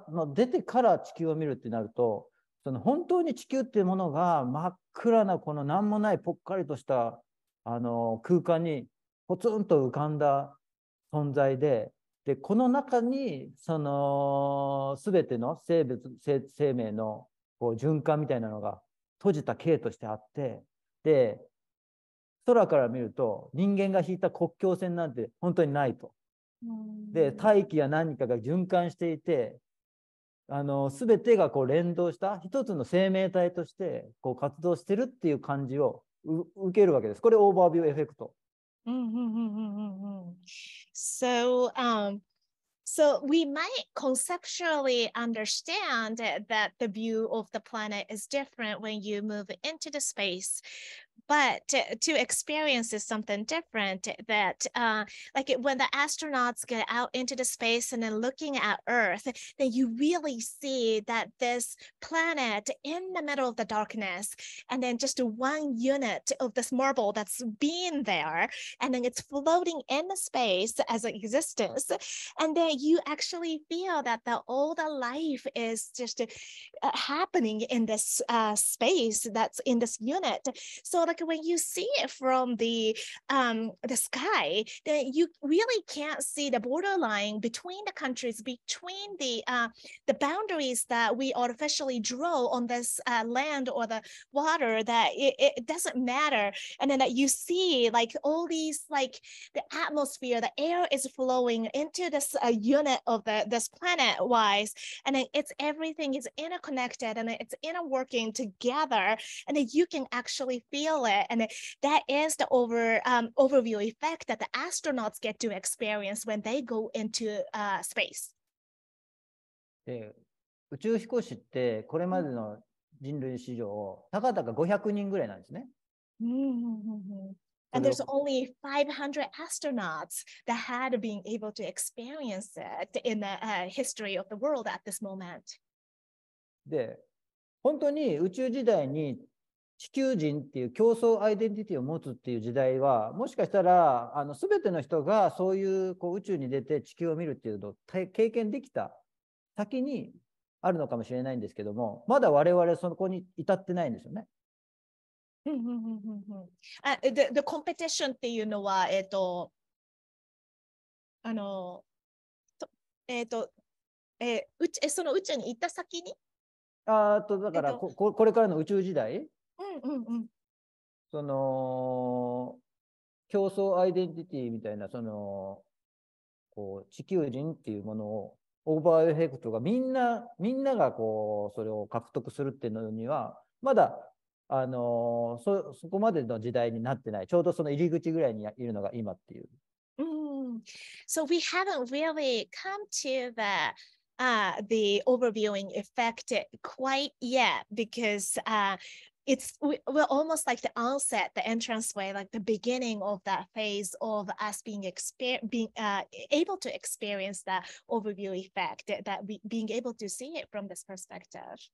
の出てから地球を見るってなると、本当に地球っていうものが真っ暗なこの何もないぽっかりとした空間にポツンと浮かんだ存在で、この中に全ての生命の循環みたいなのが閉じた形としてあって、で空から見ると人間が引いた国境線なんて本当にないと。で、大気や何かが循環していて、全てがこう連動した一つの生命体としてこう活動してるっていう感じを受けるわけです。これオーバービューエフェクト。So, so we might conceptually understand that the view of the planet is different when you move into the space. But to experience is something different that like when the astronauts get out into the space and then looking at Earth, then you really see that this planet in the middle of the darkness, and then just one unit of this marble that's being there, and then it's floating in the space as an existence. And then you actually feel that all the life is just happening in this space that's in this unit. So like when you see it from the sky, then you really can't see the borderline between the countries, between the boundaries that we artificially draw on this land or the water, that it doesn't matter. And then that you see like all these, like the atmosphere, the air is flowing into this unit of this planet wise, and then it's everything is interconnected and it's interworking together, and then you can actually feel it. And that is the overview effect that the astronauts get to experience when they go into space. で、宇宙飛行士ってこれまでの人類史上たかだか500人ぐらいなんですね。And there's only 500 astronauts that had been able to experience it in the history of the world at this moment. で、本当に宇宙時代に地球人っていう競争アイデンティティを持つっていう時代は、もしかしたら全ての人がそういうこう宇宙に出て地球を見るっていうのを経験できた先にあるのかもしれないんですけども、まだ我々そこに至ってないんですよね。the competition っていうのは、その宇宙に行った先にだからこれからの宇宙時代、その競争アイデンティティみたいなこう地球人っていうものをオーバーエフェクトがみんながこうそれを獲得するっていうのにはまだそこまでの時代になってない。ちょうどその入り口ぐらいにいるのが今っていう。So we haven't really come to the overviewing effect quite yet, because we're almost like the onset, the entrance way, like the beginning of that phase of us being able to experience that overview effect, that being able to see it from this perspective.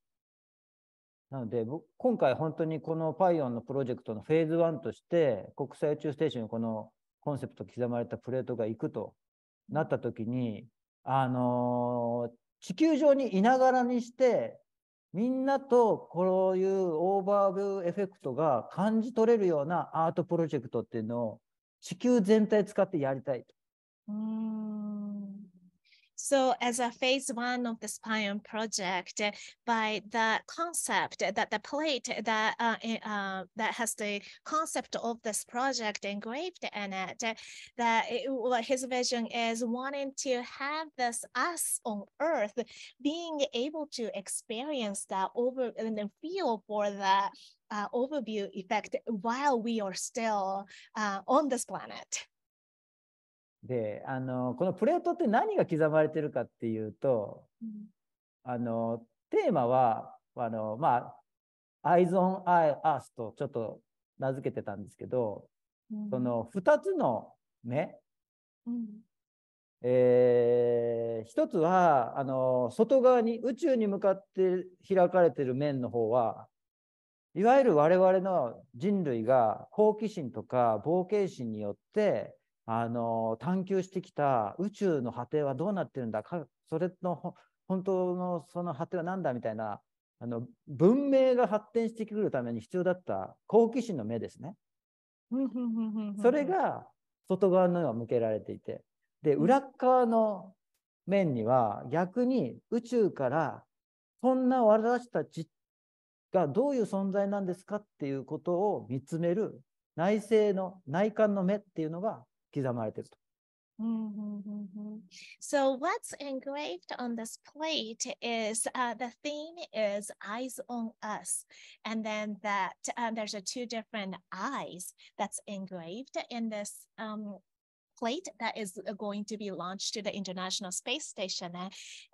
なので今回本当にこの PION のプロジェクトのフェーズ1として国際宇宙ステーションにこのコンセプト刻まれたプレートが行くとなった時に、地球上にいながらにしてみんなとこういうオーバービューエフェクトが感じ取れるようなアートプロジェクトっていうのを地球全体使ってやりたいと。So as a phase one of this PION project, by the concept that the plate that has the concept of this project engraved in it, what his vision is wanting to have this us on Earth being able to experience that over and then feel for the overview effect while we are still on this planet. でこのプレートって何が刻まれてるかっていうと、テーマはEyes on Earth とちょっと名付けてたんですけど、その2つの目、一つは外側に宇宙に向かって開かれてる面の方はいわゆる我々の人類が好奇心とか冒険心によって探求してきた宇宙の果てはどうなってるんだか、それの本当のその果ては何だみたいな文明が発展してくるために必要だった好奇心の目ですね。それが外側の目は向けられていて、で裏側の面には逆に宇宙からそんな私たちがどういう存在なんですかっていうことを見つめる内観の目っていうのが刻まれていると。Mm-hmm. So what's engraved on this plate is the theme is eyes on us, and then that there's a two different eyes that's engraved in this plate that is going to be launched to the International Space Station.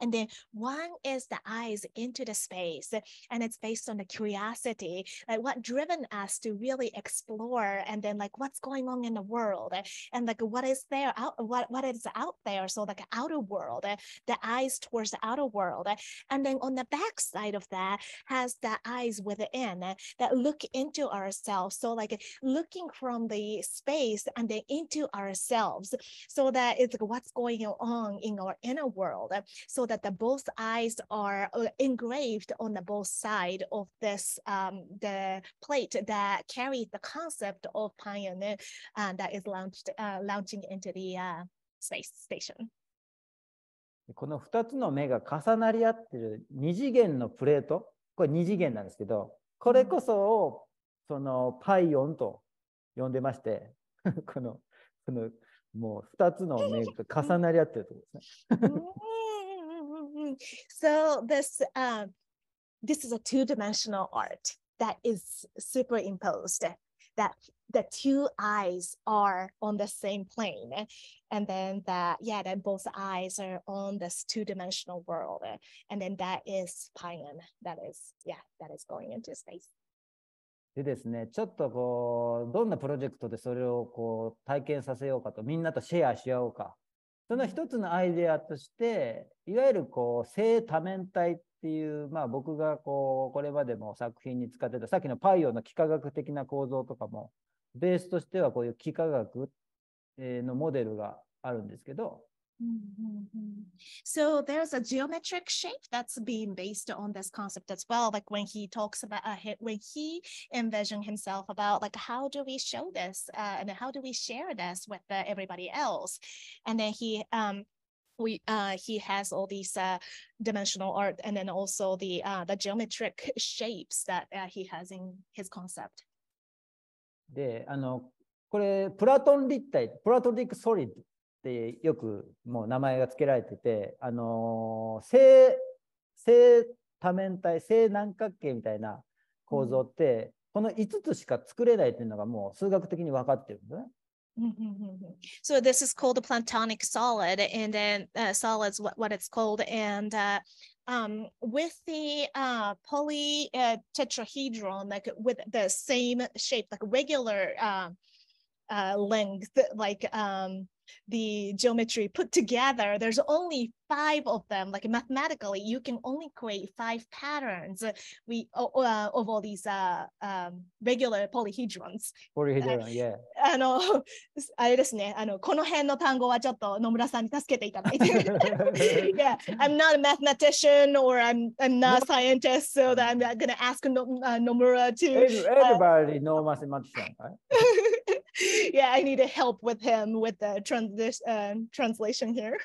And then one is the eyes into the space, and it's based on the curiosity, like what driven us to really explore, and then like what's going on in the world, and like what is there out, what is out there. So like outer world, the eyes towards the outer world, and then on the back side of that has the eyes within that look into ourselves. So like looking from the space and then into ourselves, so that it's like what's going on in our inner world, so that the both eyes are engraved on the both side of this the plate that carries the concept of PION that is launching into the space station. この2つの目が重なり合ってる2次元のプレート、これ2次元なんですけど、これこそをそのパイオンと呼んでまして、このもう2つの目が重なり合ってるところですね。So this is a two-dimensional art that is superimposed, that the two eyes are on the same plane, and then that both eyes are on this two-dimensional world, and then that is PION, that is going into space. でですね、ちょっとこうどんなプロジェクトでそれをこう体験させようかと、みんなとシェアし合おうか、その一つのアイデアとして、いわゆるこう正多面体っていう、まあ、僕がこれまでも作品に使ってたさっきのパイオンの幾何学的な構造とかもベースとしてはこういう幾何学のモデルがあるんですけど、So there's a geometric shape that's being based on this concept as well. Like when he talks about when he envisioned himself about like how do we show this and how do we share this with everybody else, and then he has all these dimensional art, and then also the geometric shapes that he has in his concept. で、これプラトン立体、プラトニックソリッドってよくもう名前が付けられてて、正多面体、正南角形みたいな構造って、この5つしか作れないっていうのがもう数学的に分かってるんですね。So this is called a platonic solid, and then solids what it's called, and with the poly tetrahedron, like with the same shape, like regular length, like the geometry put together, there's only 5 of them. Like mathematically, you can only create 5 patterns of all these regular polyhedrons. Polyhedron, yeah. あれですね、この辺の単語はちょっと野村さんに助けていただいて。Yeah, I'm not a mathematician or I'm not a scientist, so that I'm going to ask Nomura to. Everybody knows mathematician, right? Yeah, I need help with him with the translation here.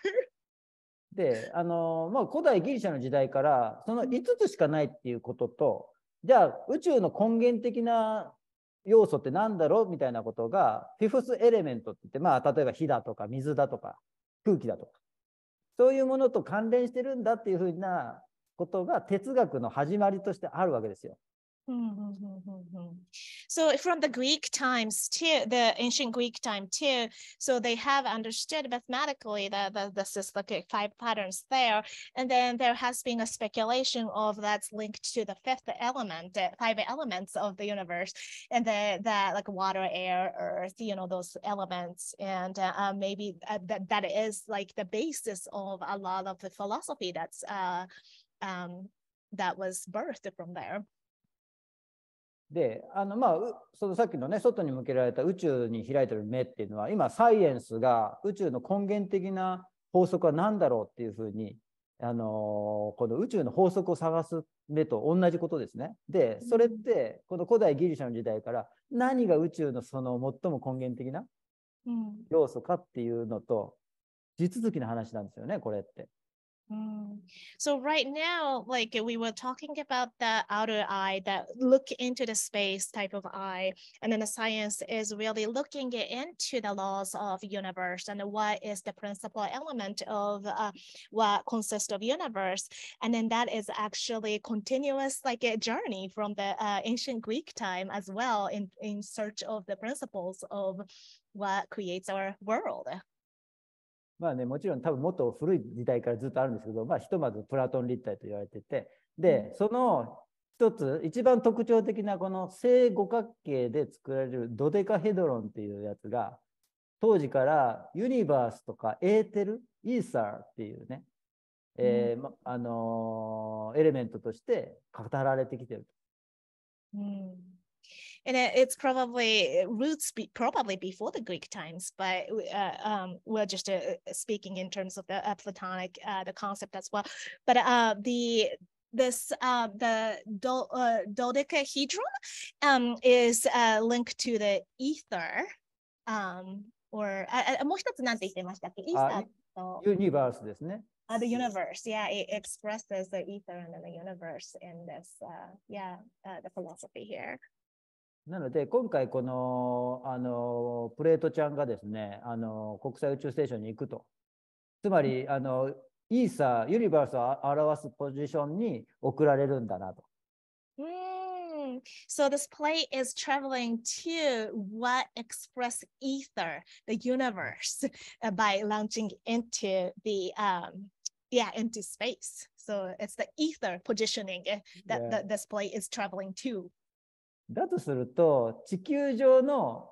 で、まあ、古代ギリシャの時代からその5つしかないっていうことと、じゃあ宇宙の根源的な要素って何だろうみたいなことがフィフスエレメントって言って、まあ、例えば火だとか水だとか空気だとかそういうものと関連してるんだっていうふうなことが哲学の始まりとしてあるわけですよ。So from the Greek times too, the ancient Greek time too, so they have understood mathematically that this is like 5 patterns there, and then there has been a speculation of that's linked to the 5th element, 5 elements of the universe, and that like water, air, earth, those elements, and maybe that is like the basis of a lot of the philosophy that's that was birthed from there. で、まあ、そのさっきのね、外に向けられた宇宙に開いてる目っていうのは、今、サイエンスが宇宙の根源的な法則は何だろうっていうふうに、この宇宙の法則を探す目と同じことですね。で、それって、この古代ギリシャの時代から、何が宇宙のその最も根源的な要素かっていうのと、地続きの話なんですよね、これって。Mm. So right now, like we were talking about the outer eye that look into the space type of eye, and then the science is really looking into the laws of universe and what is the principal element of what consists of universe, and then that is actually continuous like a journey from the ancient Greek time as well in search of the principles of what creates our world. まあね、もちろん多分もっと古い時代からずっとあるんですけど、まあ、ひとまずプラトン立体と言われてて、で、その一つ、一番特徴的なこの正五角形で作られるドデカヘドロンっていうやつが、当時からユニバースとかエーテル、イーサーっていうね、エレメントとして語られてきてる。And it's probably roots probably before the Greek times, but we're just speaking in terms of the Platonic the concept as well. But the dodecahedron is linked to the ether, or もう一つなんて言ってましたっけ？ ether とユニバースですね。The universe, yeah, it expresses the ether and the universe in this, the philosophy here. なので、今回この、プレートちゃんがですね、国際宇宙ステーションに行くと。つまり、イーサー、ユニバースを表すポジションに送られるんだなと。So this plate is traveling to what express ether, the universe, by launching into the, into space. So it's the ether positioning that this plate is traveling to. だとすると、地球上の、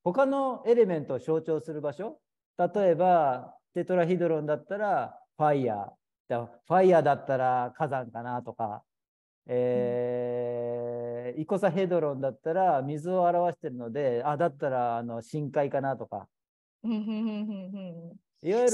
他のエレメントを象徴する場所、例えばテトラヒドロンだったらファイヤー、ファイヤーだったら火山かなとか、イコサヘドロンだったら水を表しているので、だったら深海かなとか。いわゆる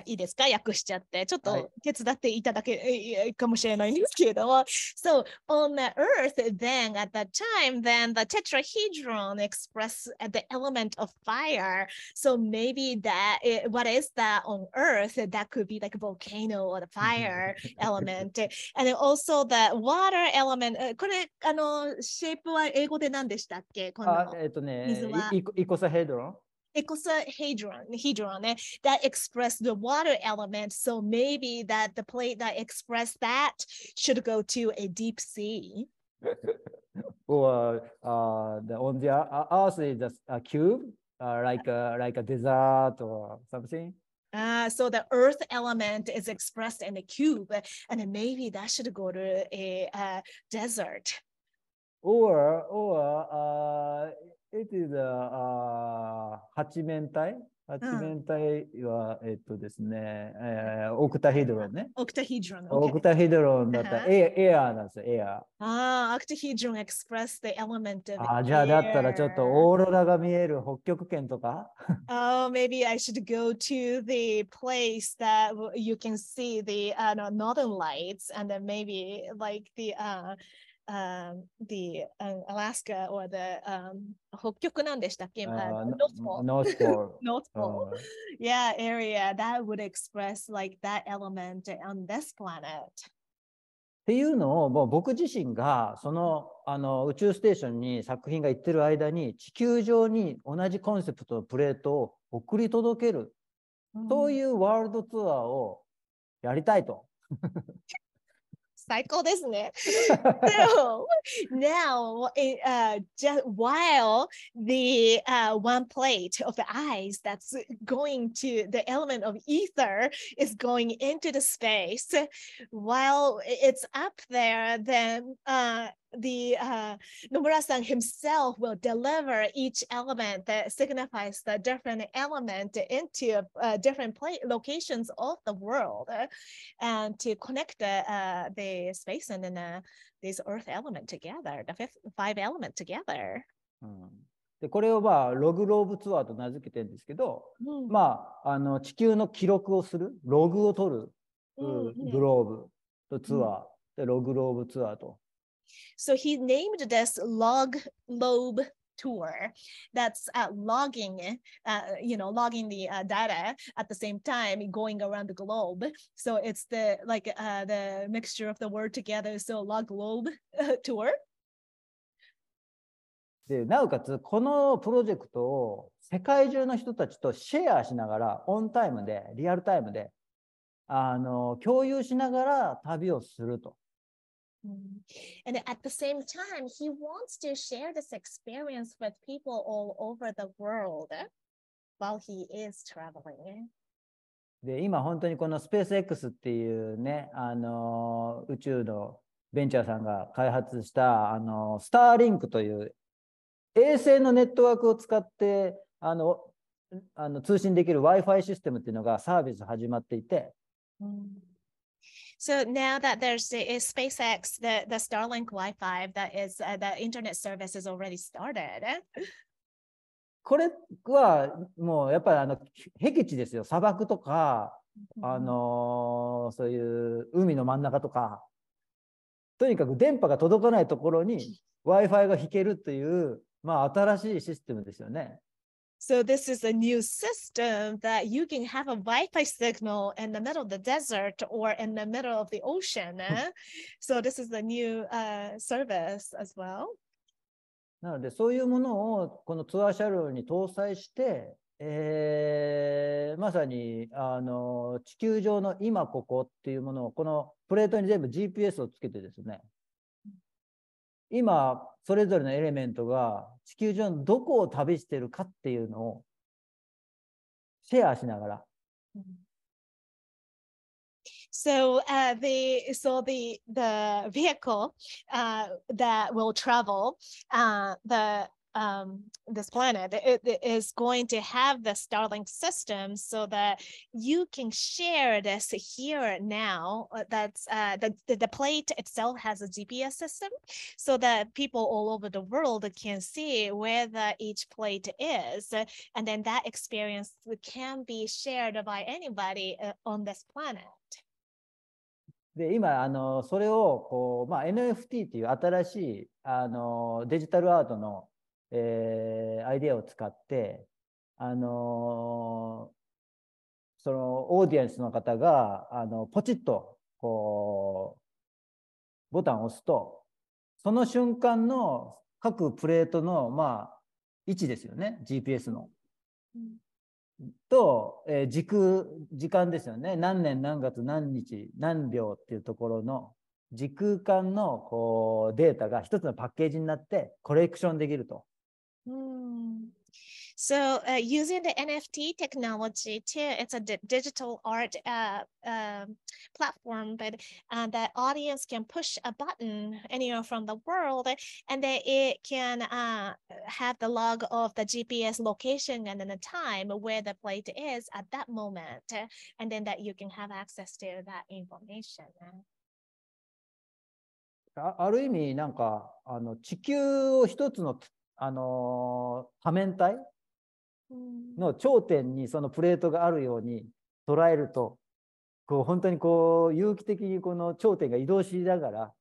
いいですか？訳しちゃって。ちょっと手伝っていただけかもしれないんですけれども。So on the earth then at that time, then the tetrahedron express the element of fire. So maybe what is that on earth? That could be like a volcano or the fire element. And then also the water element. これ、シェイプは英語で何でしたっけ？この水は。イコサヘドロンicosahedron that express the water element. So maybe that the plate that express that should go to a deep sea. Or on the earth is a cube, like a desert or something. So the earth element is expressed in a cube, and then maybe that should go to a desert. Or it is a 八面体八面体は、ですね、オクタヘドロンね。オクタヘドロン。オクタヘドロンだったらエアーなんですよ、エアー。オクタヘドロン express the element of air. じゃあだったらちょっとオーロラが見える北極圏とかmaybe I should go to the place that you can see the northern lights, and then maybe like the Alaska or the 北極なんでしたっけ？ North Pole. North Pole. Yeah, area that would express like that element on this planet. っていうのをもう僕自身がその宇宙ステーションに作品が行ってる間に地球上に同じコンセプトのプレートを送り届ける、そういうワールドツアーをやりたいと。最高ですね。So now, just while the one plate of the eyes that's going to the element of ether is going into the space, while it's up there, then the Nomura-san himself will deliver each element that signifies the different element into different locations of the world, and to connect the space and then this earth element together, the five element together. でこれをログローブツアーと名付けてるんですけど、地球の記録をするログを取る、グローブとツアーでログローブツアーと。So he named this LoGlobe tour that's logging, logging the data at the same time going around the globe. So it's the mixture of the word together. So LoGlobe Tour. で、なおかつ、このプロジェクトを世界中の人たちとシェアしながら、オンタイムで、リアルタイムで、共有しながら旅をすると。And at the same time, he wants to share this experience with people all over the world while he is traveling. で、今本当にこのスペース X っていうね、宇宙のベンチャーさんが開発した、スターリンクという衛星のネットワークを使って通信できる Wi-Fi システムっていうのがサービス始まっていて、So now that there's the SpaceX, the Starlink Wi-Fi, that is the internet service is already started. これはもうやっぱり僻地ですよ。砂漠とか、そういう海の真ん中とか、とにかく電波が届かないところに Wi-Fi が引けるという、まあ新しいシステムですよね。So this is a new system that you can have a Wi-Fi signal in the middle of the desert or in the middle of the ocean. So this is a new service as well. なのでそういうものをこのツアー車両に搭載して、まさに地球上の今ここっていうものをこのプレートに全部 GPS をつけてですね、今それぞれのエレメントが地球上のどこを旅しているかっていうのをシェアしながら。So the vehicle that will travel this planet, it is going to have the Starlink system so that you can share this here now. That's the plate itself has a GPS system so that people all over the world can see where each plate is, and then that experience can be shared by anybody on this planet. で今それをこう、NFT という新しいデジタルアートの、アイデアを使ってそのオーディエンスの方がポチッとこうボタンを押すとその瞬間の各プレートの位置ですよね、 GPS の。と、時間ですよね。何年何月何日何秒っていうところの時空間のこうデータが一つのパッケージになってコレクションできると。So using the NFT technology too, it's a digital art platform, but the audience can push a button anywhere from the world, and then it can have the log of the GPS location and then the time where the plate is at that moment, and then that you can have access to that information. ある意味なんか地球を一つの多面体の頂点にそのプレートがあるように捉えると、こう本当にこう有機的にこの頂点が移動しながら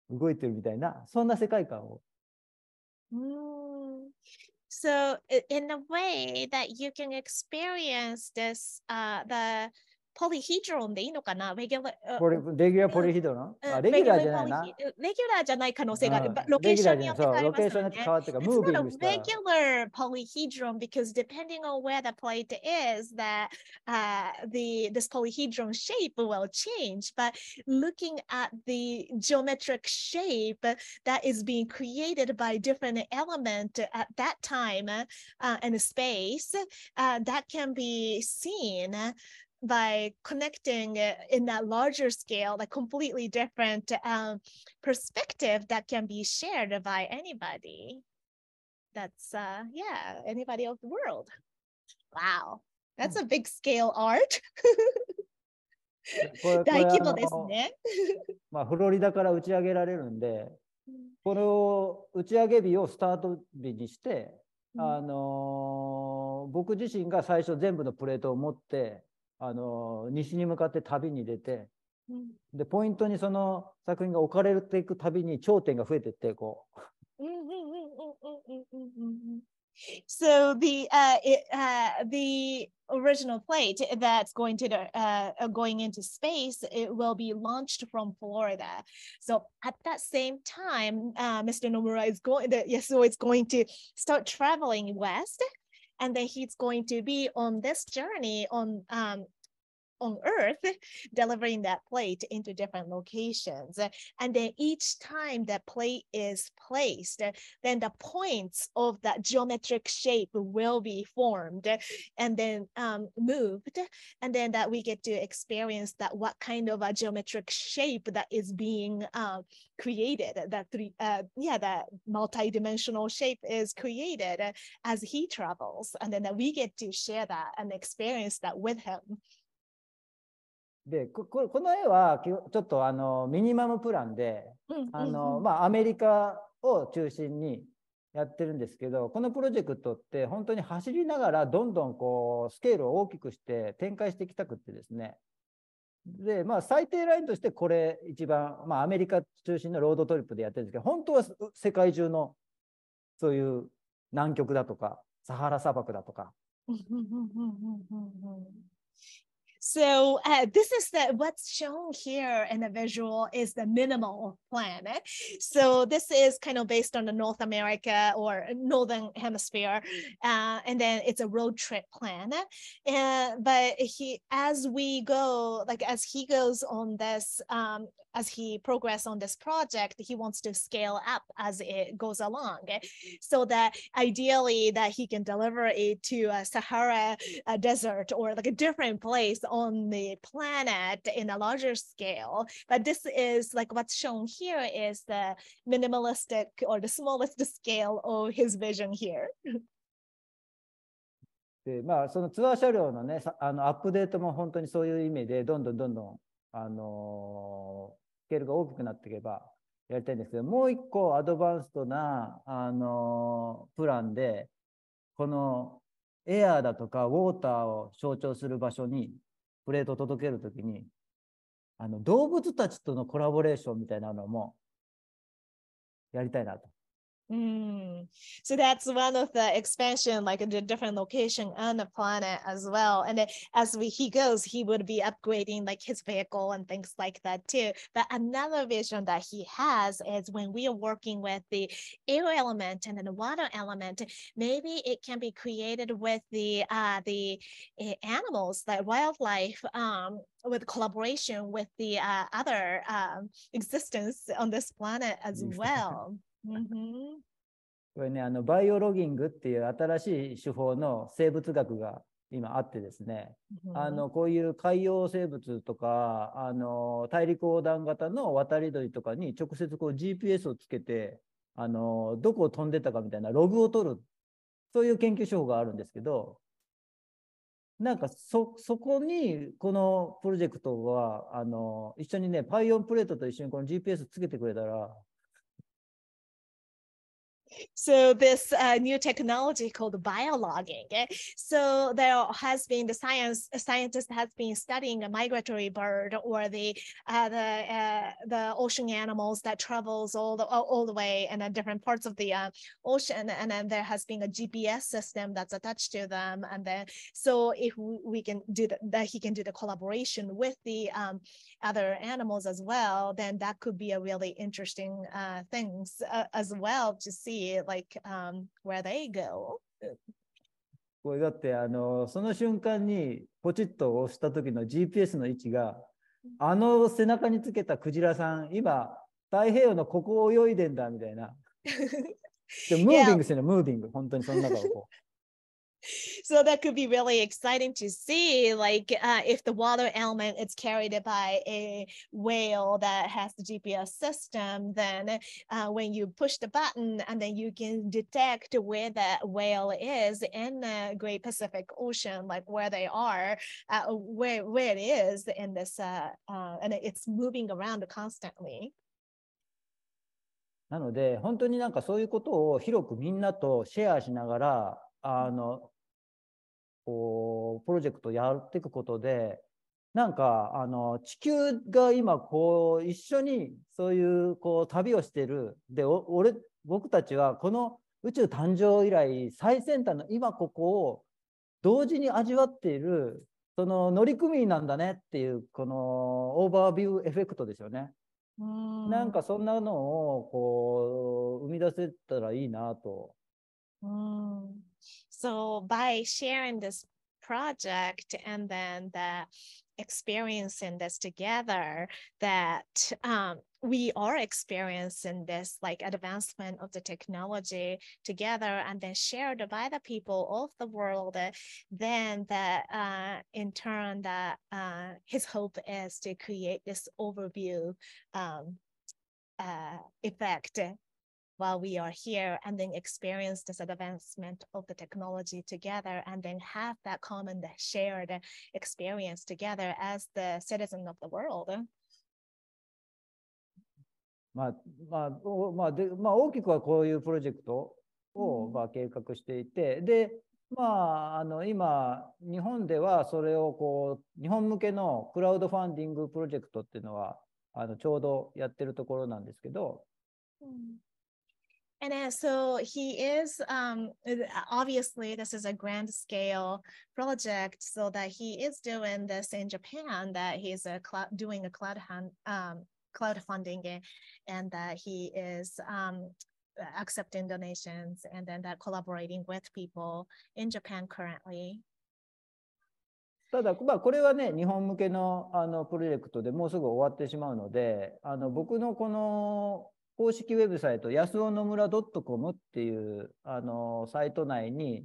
動いてるみたいな、そんな世界観を。So in a way that you can experience this, the polyhedron でいいのかな？レギュラーポリヒドロン？レギュラーじゃないな。レギュラーじゃない可能性がある。ロケーションによって変わりますよね。変わってか、It's not a regular polyhedron because depending on where the plate is, that this polyhedron shape will change. But looking at the geometric shape that is being created by different element at that time and space, that can be seen by connecting in that larger scale, like completely different perspective that can be shared by anybody. That's anybody of the world. Wow, that's a big scale art. 大規模ですね。フロリダから打ち上げられるんで、これを打ち上げ日をスタート日にして、僕自身が最初全部のプレートを持って西に向かって旅に出て、でポイントにその作品が置かれていくたびに頂点が増えていってこう So the original plate that's going to going into space, it will be launched from Florida. So at that same time, Mr. Nomura is Yasuo is going to start traveling west, and then he's going to be on this journey on Earth, delivering that plate into different locations. And then each time that plate is placed, then the points of that geometric shape will be formed and then moved. And then that we get to experience that what kind of a geometric shape that is being created, that multi-dimensional shape is created as he travels. And then that we get to share that and experience that with him. で、この絵はちょっとミニマムプランで、アメリカを中心にやってるんですけど、このプロジェクトって本当に走りながらどんどんこうスケールを大きくして展開していきたくってですね。で、最低ラインとしてこれ一番、アメリカ中心のロードトリップでやってるんですけど、本当は世界中のそういう南極だとか、サハラ砂漠だとか。So this is what's shown here in the visual is the minimal plan. So this is kind of based on the North America or Northern Hemisphere, and then it's a road trip plan. But as he goes on this, as he progresses on this project, he wants to scale up as it goes along, so that ideally that he can deliver it to a Sahara desert or like a different place on the planet in a larger scale. But this is like what's shown here is the minimalistic or the smallest scale of his vision here. で、そのツアー車両のね、アップデートも本当にそういう意味でどんどんスケールが大きくなっていけばやりたいんですけど、もう一個アドバンストなプランで、このエアーだとかウォーターを象徴する場所にプレートを届けるときに動物たちとのコラボレーションみたいなのもやりたいなと。So that's one of the expansion, like a different location on the planet as well. And then he goes, he would be upgrading like his vehicle and things like that too. But another vision that he has is when we are working with the air element and then the water element, maybe it can be created with the animals, like wildlife, with collaboration with the other existence on this planet as well. これね、バイオロギングっていう新しい手法の生物学が今あってですね、こういう海洋生物とか大陸横断型の渡り鳥とかに直接こう GPS をつけてどこを飛んでたかみたいなログを取る、そういう研究手法があるんですけど、なんかそこにこのプロジェクトは一緒にね、パイオンプレートと一緒にこの GPS つけてくれたら。So this new technology called biologging. So there has been scientist has been studying a migratory bird or the ocean animals that travels all the way in different parts of the ocean, and then there has been a GPS system that's attached to them, and then so if we can do that, he can do the collaboration with the other animals as well, then that could be a really interesting things as well to see like where they go. これだってその瞬間にポチッと押した時の GPS の位置が背中につけたクジラさん今太平洋のここを泳いでんだみたいな。でムービングしてるの、ムービング、本当にその中をこう。So that could be really exciting to see, like if the water element is carried by a whale that has the GPS system, then when you push the button and then you can detect where that whale is in the Great Pacific Ocean, like where they are, where it is in this, and it's moving around constantly. なので本当になんかそういうことを広くみんなとシェアしながらこうプロジェクトやっていくことで、なんか地球が今こう一緒にそういうこう旅をしてるで、僕たちはこの宇宙誕生以来最先端の今ここを同時に味わっているその乗組員なんだねっていうこのオーバービューエフェクトですよね。なんかそんなのをこう生み出せたらいいなと。So by sharing this project and then the experiencing this together, that we are experiencing this like advancement of the technology together and then shared by the people of the world, then that in turn that his hope is to create this overview effect while we are here and then experience this advancement of the technology together and then have that common shared experience together as the citizen of the world. 大きくはこういうプロジェクトを計画していて、で、今、日本ではそれをこう、日本向けのクラウドファンディングプロジェクトっていうのは、ちょうどやってるところなんですけど、And then, so he is, obviously, this is a grand scale project, so that he is doing this in Japan, that he's doing a crowdfunding, and that he is accepting donations and then that collaborating with people in Japan currently. ただ、これはね、日本向けの、プロジェクトでもうすぐ終わってしまうので、僕のこの公式ウェブサイト、yasuonomura.com っていうサイト内に、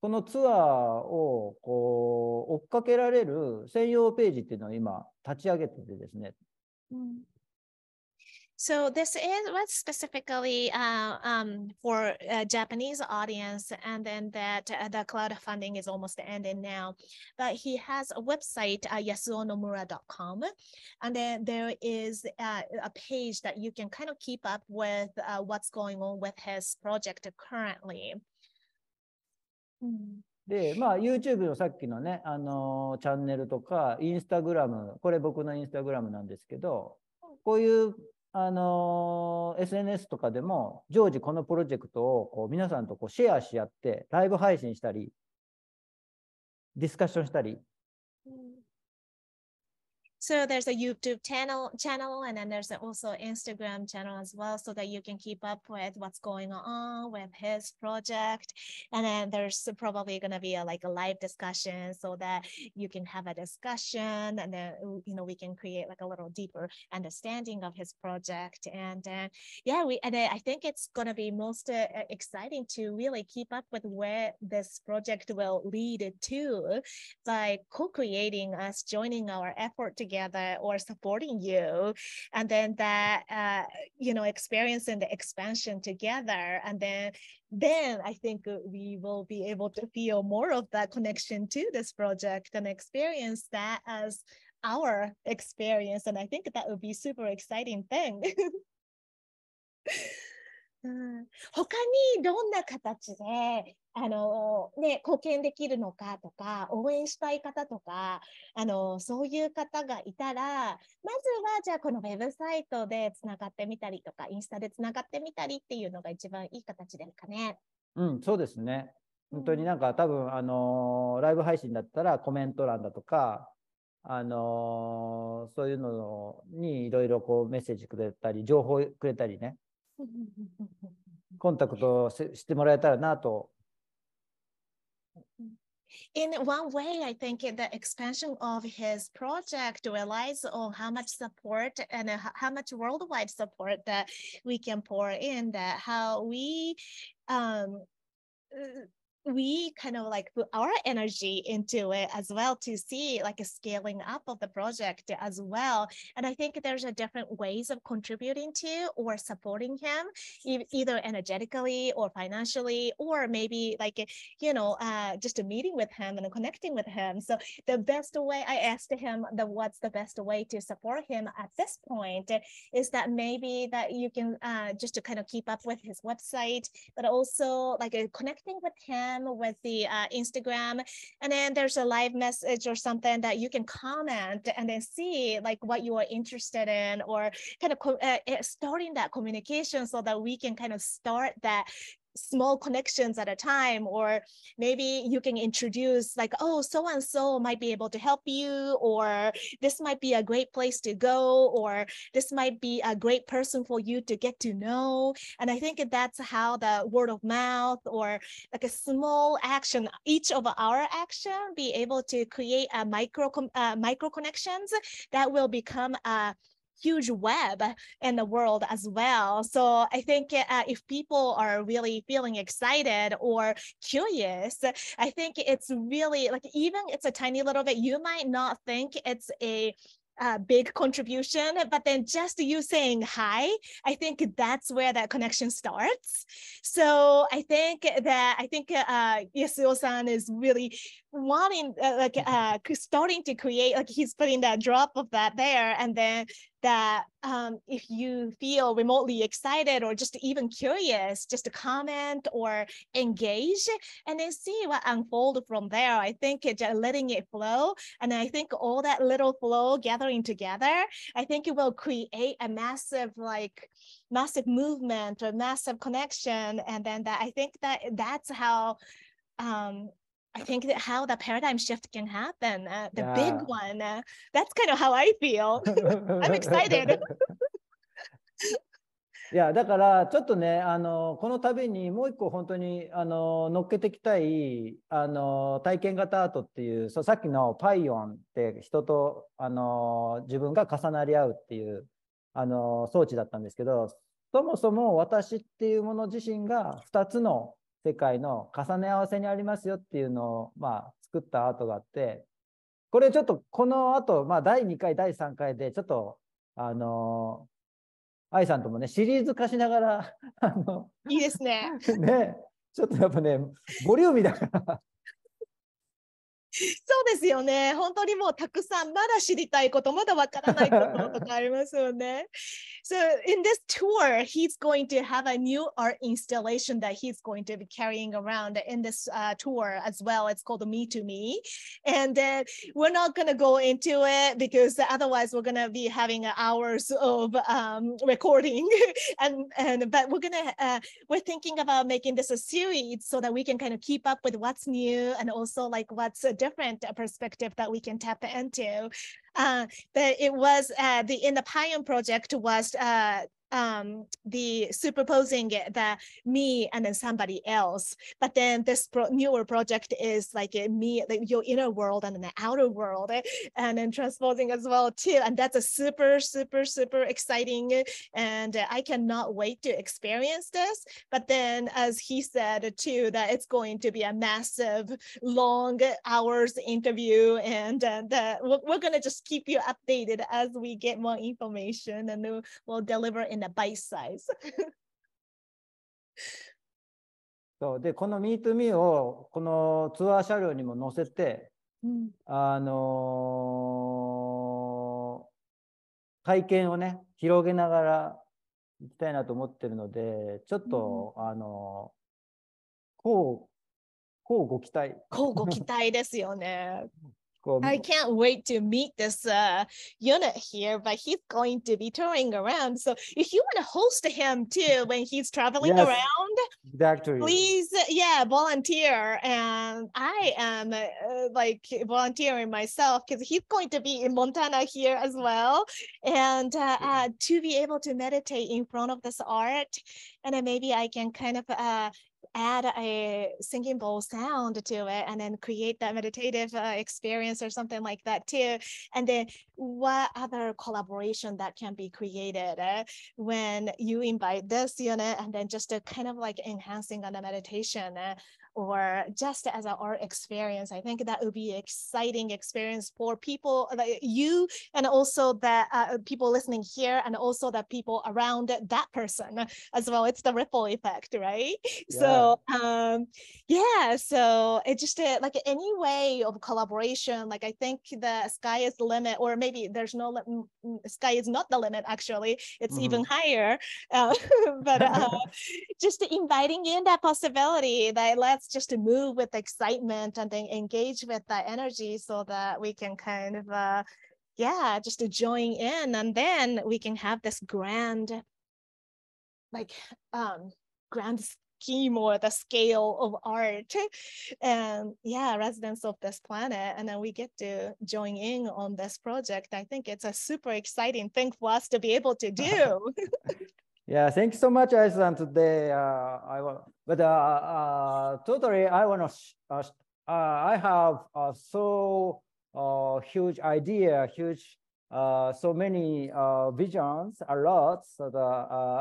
このツアーをこう追っかけられる専用ページっていうのを今、立ち上げててですね。So this was specifically for a Japanese audience, and then that the crowdfunding is almost ending now. But he has a website, yasuonomura.com, and then there is a page that you can kind of keep up with what's going on with his project currently. で、YouTube のさっきのね、チャンネルとか、インスタグラム、これ僕のインスタグラムなんですけど、こういうSNS とかでも常時このプロジェクトをこう皆さんとこうシェアし合ってライブ配信したりディスカッションしたり。So there's a YouTube channel, and then there's also Instagram channel as well, so that you can keep up with what's going on with his project. And then there's probably going to be a live discussion, so that you can have a discussion, and then we can create like a little deeper understanding of his project. And I think it's going to be most exciting to really keep up with where this project will lead to, by co-creating us, joining our effort together, or supporting you, and then that experiencing the expansion together, and then I think we will be able to feel more of that connection to this project and experience that as our experience, and I think that would be super exciting thing. 他にどんな形で貢献できるのかとか、応援したい方とか、そういう方がいたら、まずはじゃあこのウェブサイトでつながってみたりとか、インスタでつながってみたりっていうのが一番いい形ですかね。そうですね。本当になんか多分ライブ配信だったらコメント欄だとか、そういうのにいろいろこうメッセージくれたり、情報くれたりね。コンタクトしてもらえたらなと。In one way, I think the expansion of his project relies on how much support and how much worldwide support that we can pour in, that how we kind of like put our energy into it as well, to see like a scaling up of the project as well. And I think there's a different ways of contributing to or supporting him, either energetically or financially, or maybe like just a meeting with him and connecting with him. So the best way, I asked him what's the best way to support him at this point, is that maybe that you can just to kind of keep up with his website, but also like connecting with him with the Instagram, and then there's a live message or something that you can comment and then see like what you are interested in, or kind of starting that communication, so that we can kind of start that small connections at a time, or maybe you can introduce like, oh, so and so might be able to help you, or this might be a great place to go, or this might be a great person for you to get to know. And I think that's how the word of mouth, or like a small action, each of our action be able to create a micro connections that will become a huge web in the world as well. So I think if people are really feeling excited or curious, I think it's really like, even it's a tiny little bit, you might not think it's a big contribution, but then just you saying hi, I think that's where that connection starts. So I think Yasuo-san is really wanting starting to create, like he's putting that drop of that there, and then that if you feel remotely excited or just even curious, just to comment or engage and then see what unfolds from there. I think just letting it flow, and I think all that little flow gathering together, I think it will create a massive movement or massive connection. And then that I think that's how I think that how the paradigm shift can happen, the big one. That's kind of how I feel. I'm excited. いや、だからちょっとね、この度にもう一個本当に乗っけていきたい体験型アートっていう、さっきのパイオンって人と自分が重なり合うっていう装置だったんですけど、そもそも私っていうもの自身が2つの世界の重ね合わせにありますよっていうのを、作ったアートがあって、これちょっとこの後、第2回第3回でちょっと愛さんともねシリーズ化しながらいいですね。ね、ちょっとやっぱねボリューミーだからそうですよね。本当にもうたくさんまだ知りたいこと、まだわからないこととかありますよね。So in this tour, he's going to have a new art installation that he's going to be carrying around in this tour as well. It's called Me to Me. And we're not going to go into it because otherwise we're going to be having hours of recording. But we're thinking about making this a series so that we can kind of keep up with what's new and also like what's a different perspective that we can tap into. But it was in the PION project was the superposing the me and then somebody else. But then this newer project is like me, like your inner world and then the outer world, and then transposing as well too. And that's a super exciting, and I cannot wait to experience this. But then, as he said too, that it's going to be a massive, long hours interview, and we're gonna just keep you updated as we get more information, and we'll deliver in a bite size. そうで、この MeToMe をこのツアー車両にも載せて、体験をね広げながらいきたいなと思ってるので、ちょっとこうご期待。こうご期待ですよね。I can't wait to meet this unit here, but he's going to be touring around. So if you want to host him too when he's traveling around, exactly. Please, volunteer. And I am volunteering myself because he's going to be in Montana here as well. And to be able to meditate in front of this art, and then maybe I can kind of add a singing bowl sound to it and then create that meditative experience or something like that too. And then what other collaboration that can be created when you invite this unit, and then just kind of like enhancing on the meditation or just as an art experience. I think that would be an exciting experience for people like you, and also the people listening here, and also the people around that person as well. It's the ripple effect, right? Yeah. So so it's just like any way of collaboration. Like I think the sky is the limit, or maybe there's no sky is not the limit, actually. It's even higher. But just inviting in that possibility that let's just move with excitement and then engage with that energy so that we can kind of just to join in, and then we can have this grand scheme or the scale of art. And yeah, residents of this planet. And then we get to join in on this project. I think it's a super exciting thing for us to be able to do. Yeah, thank you so much, Aisan. Today, totally, I want to. I have so huge idea, huge, so many visions, a lot. So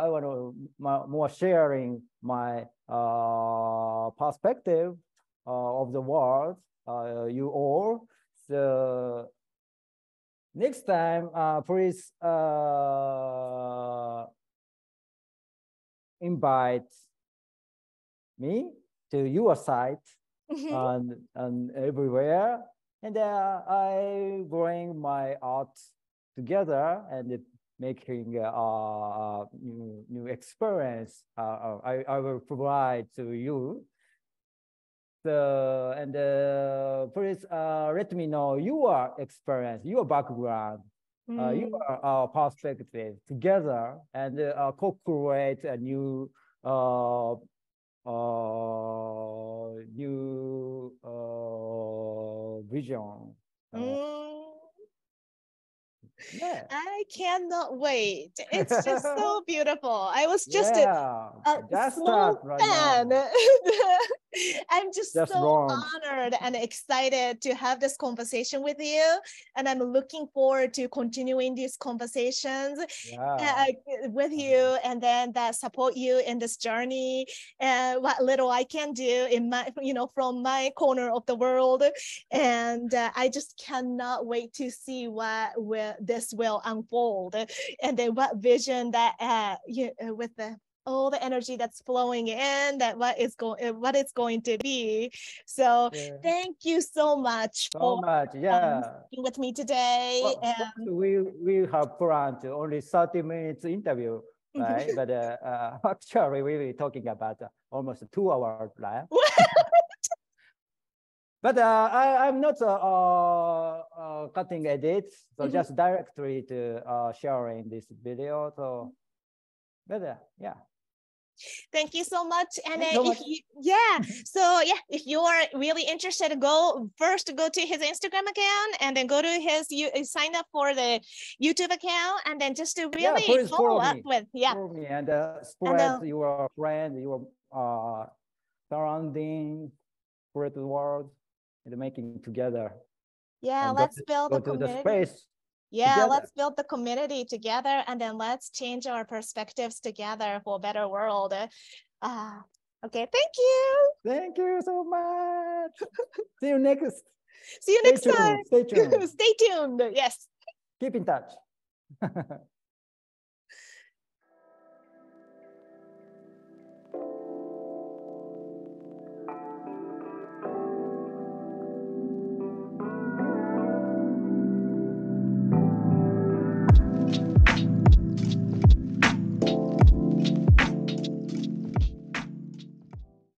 I want to more sharing my perspective of the world. You all. So next time, please invite me to your site and everywhere. And I bring my art together and making new experience. I will provide to you. So, and please let me know your experience, your background, your perspective together, and co-create a new vision. Yeah. I cannot wait. It's just so beautiful. I was just yeah, a small right fan. now. I'm just Just so launched. honored and excited to have this conversation with you. And I'm looking forward to continuing these conversations with you, and then that support you in this journey and what little I can do in my, from my corner of the world. And I just cannot wait to see this will unfold, and then what vision that with all the energy that's flowing in, that what it's going to be. So thank you so much for being with me today. We have planned to only 30 minutes interview, right? But actually we will be talking about almost 2 hours, right? But I'm not cutting edits, so just directly to sharing this video. So, but yeah. Thank you so much. And if you are really interested, go to his Instagram account, and then go to his sign up for the YouTube account, and then just to really follow up with follow me and spread your friend, your surrounding, spread the world, and making together. Yeah, and let's build a community. Yeah, let's build the community together, and then let's change our perspectives together for a better world. Okay, thank you. Thank you so much. See you next. See you next time. Stay tuned. Stay tuned. Yes. Keep in touch.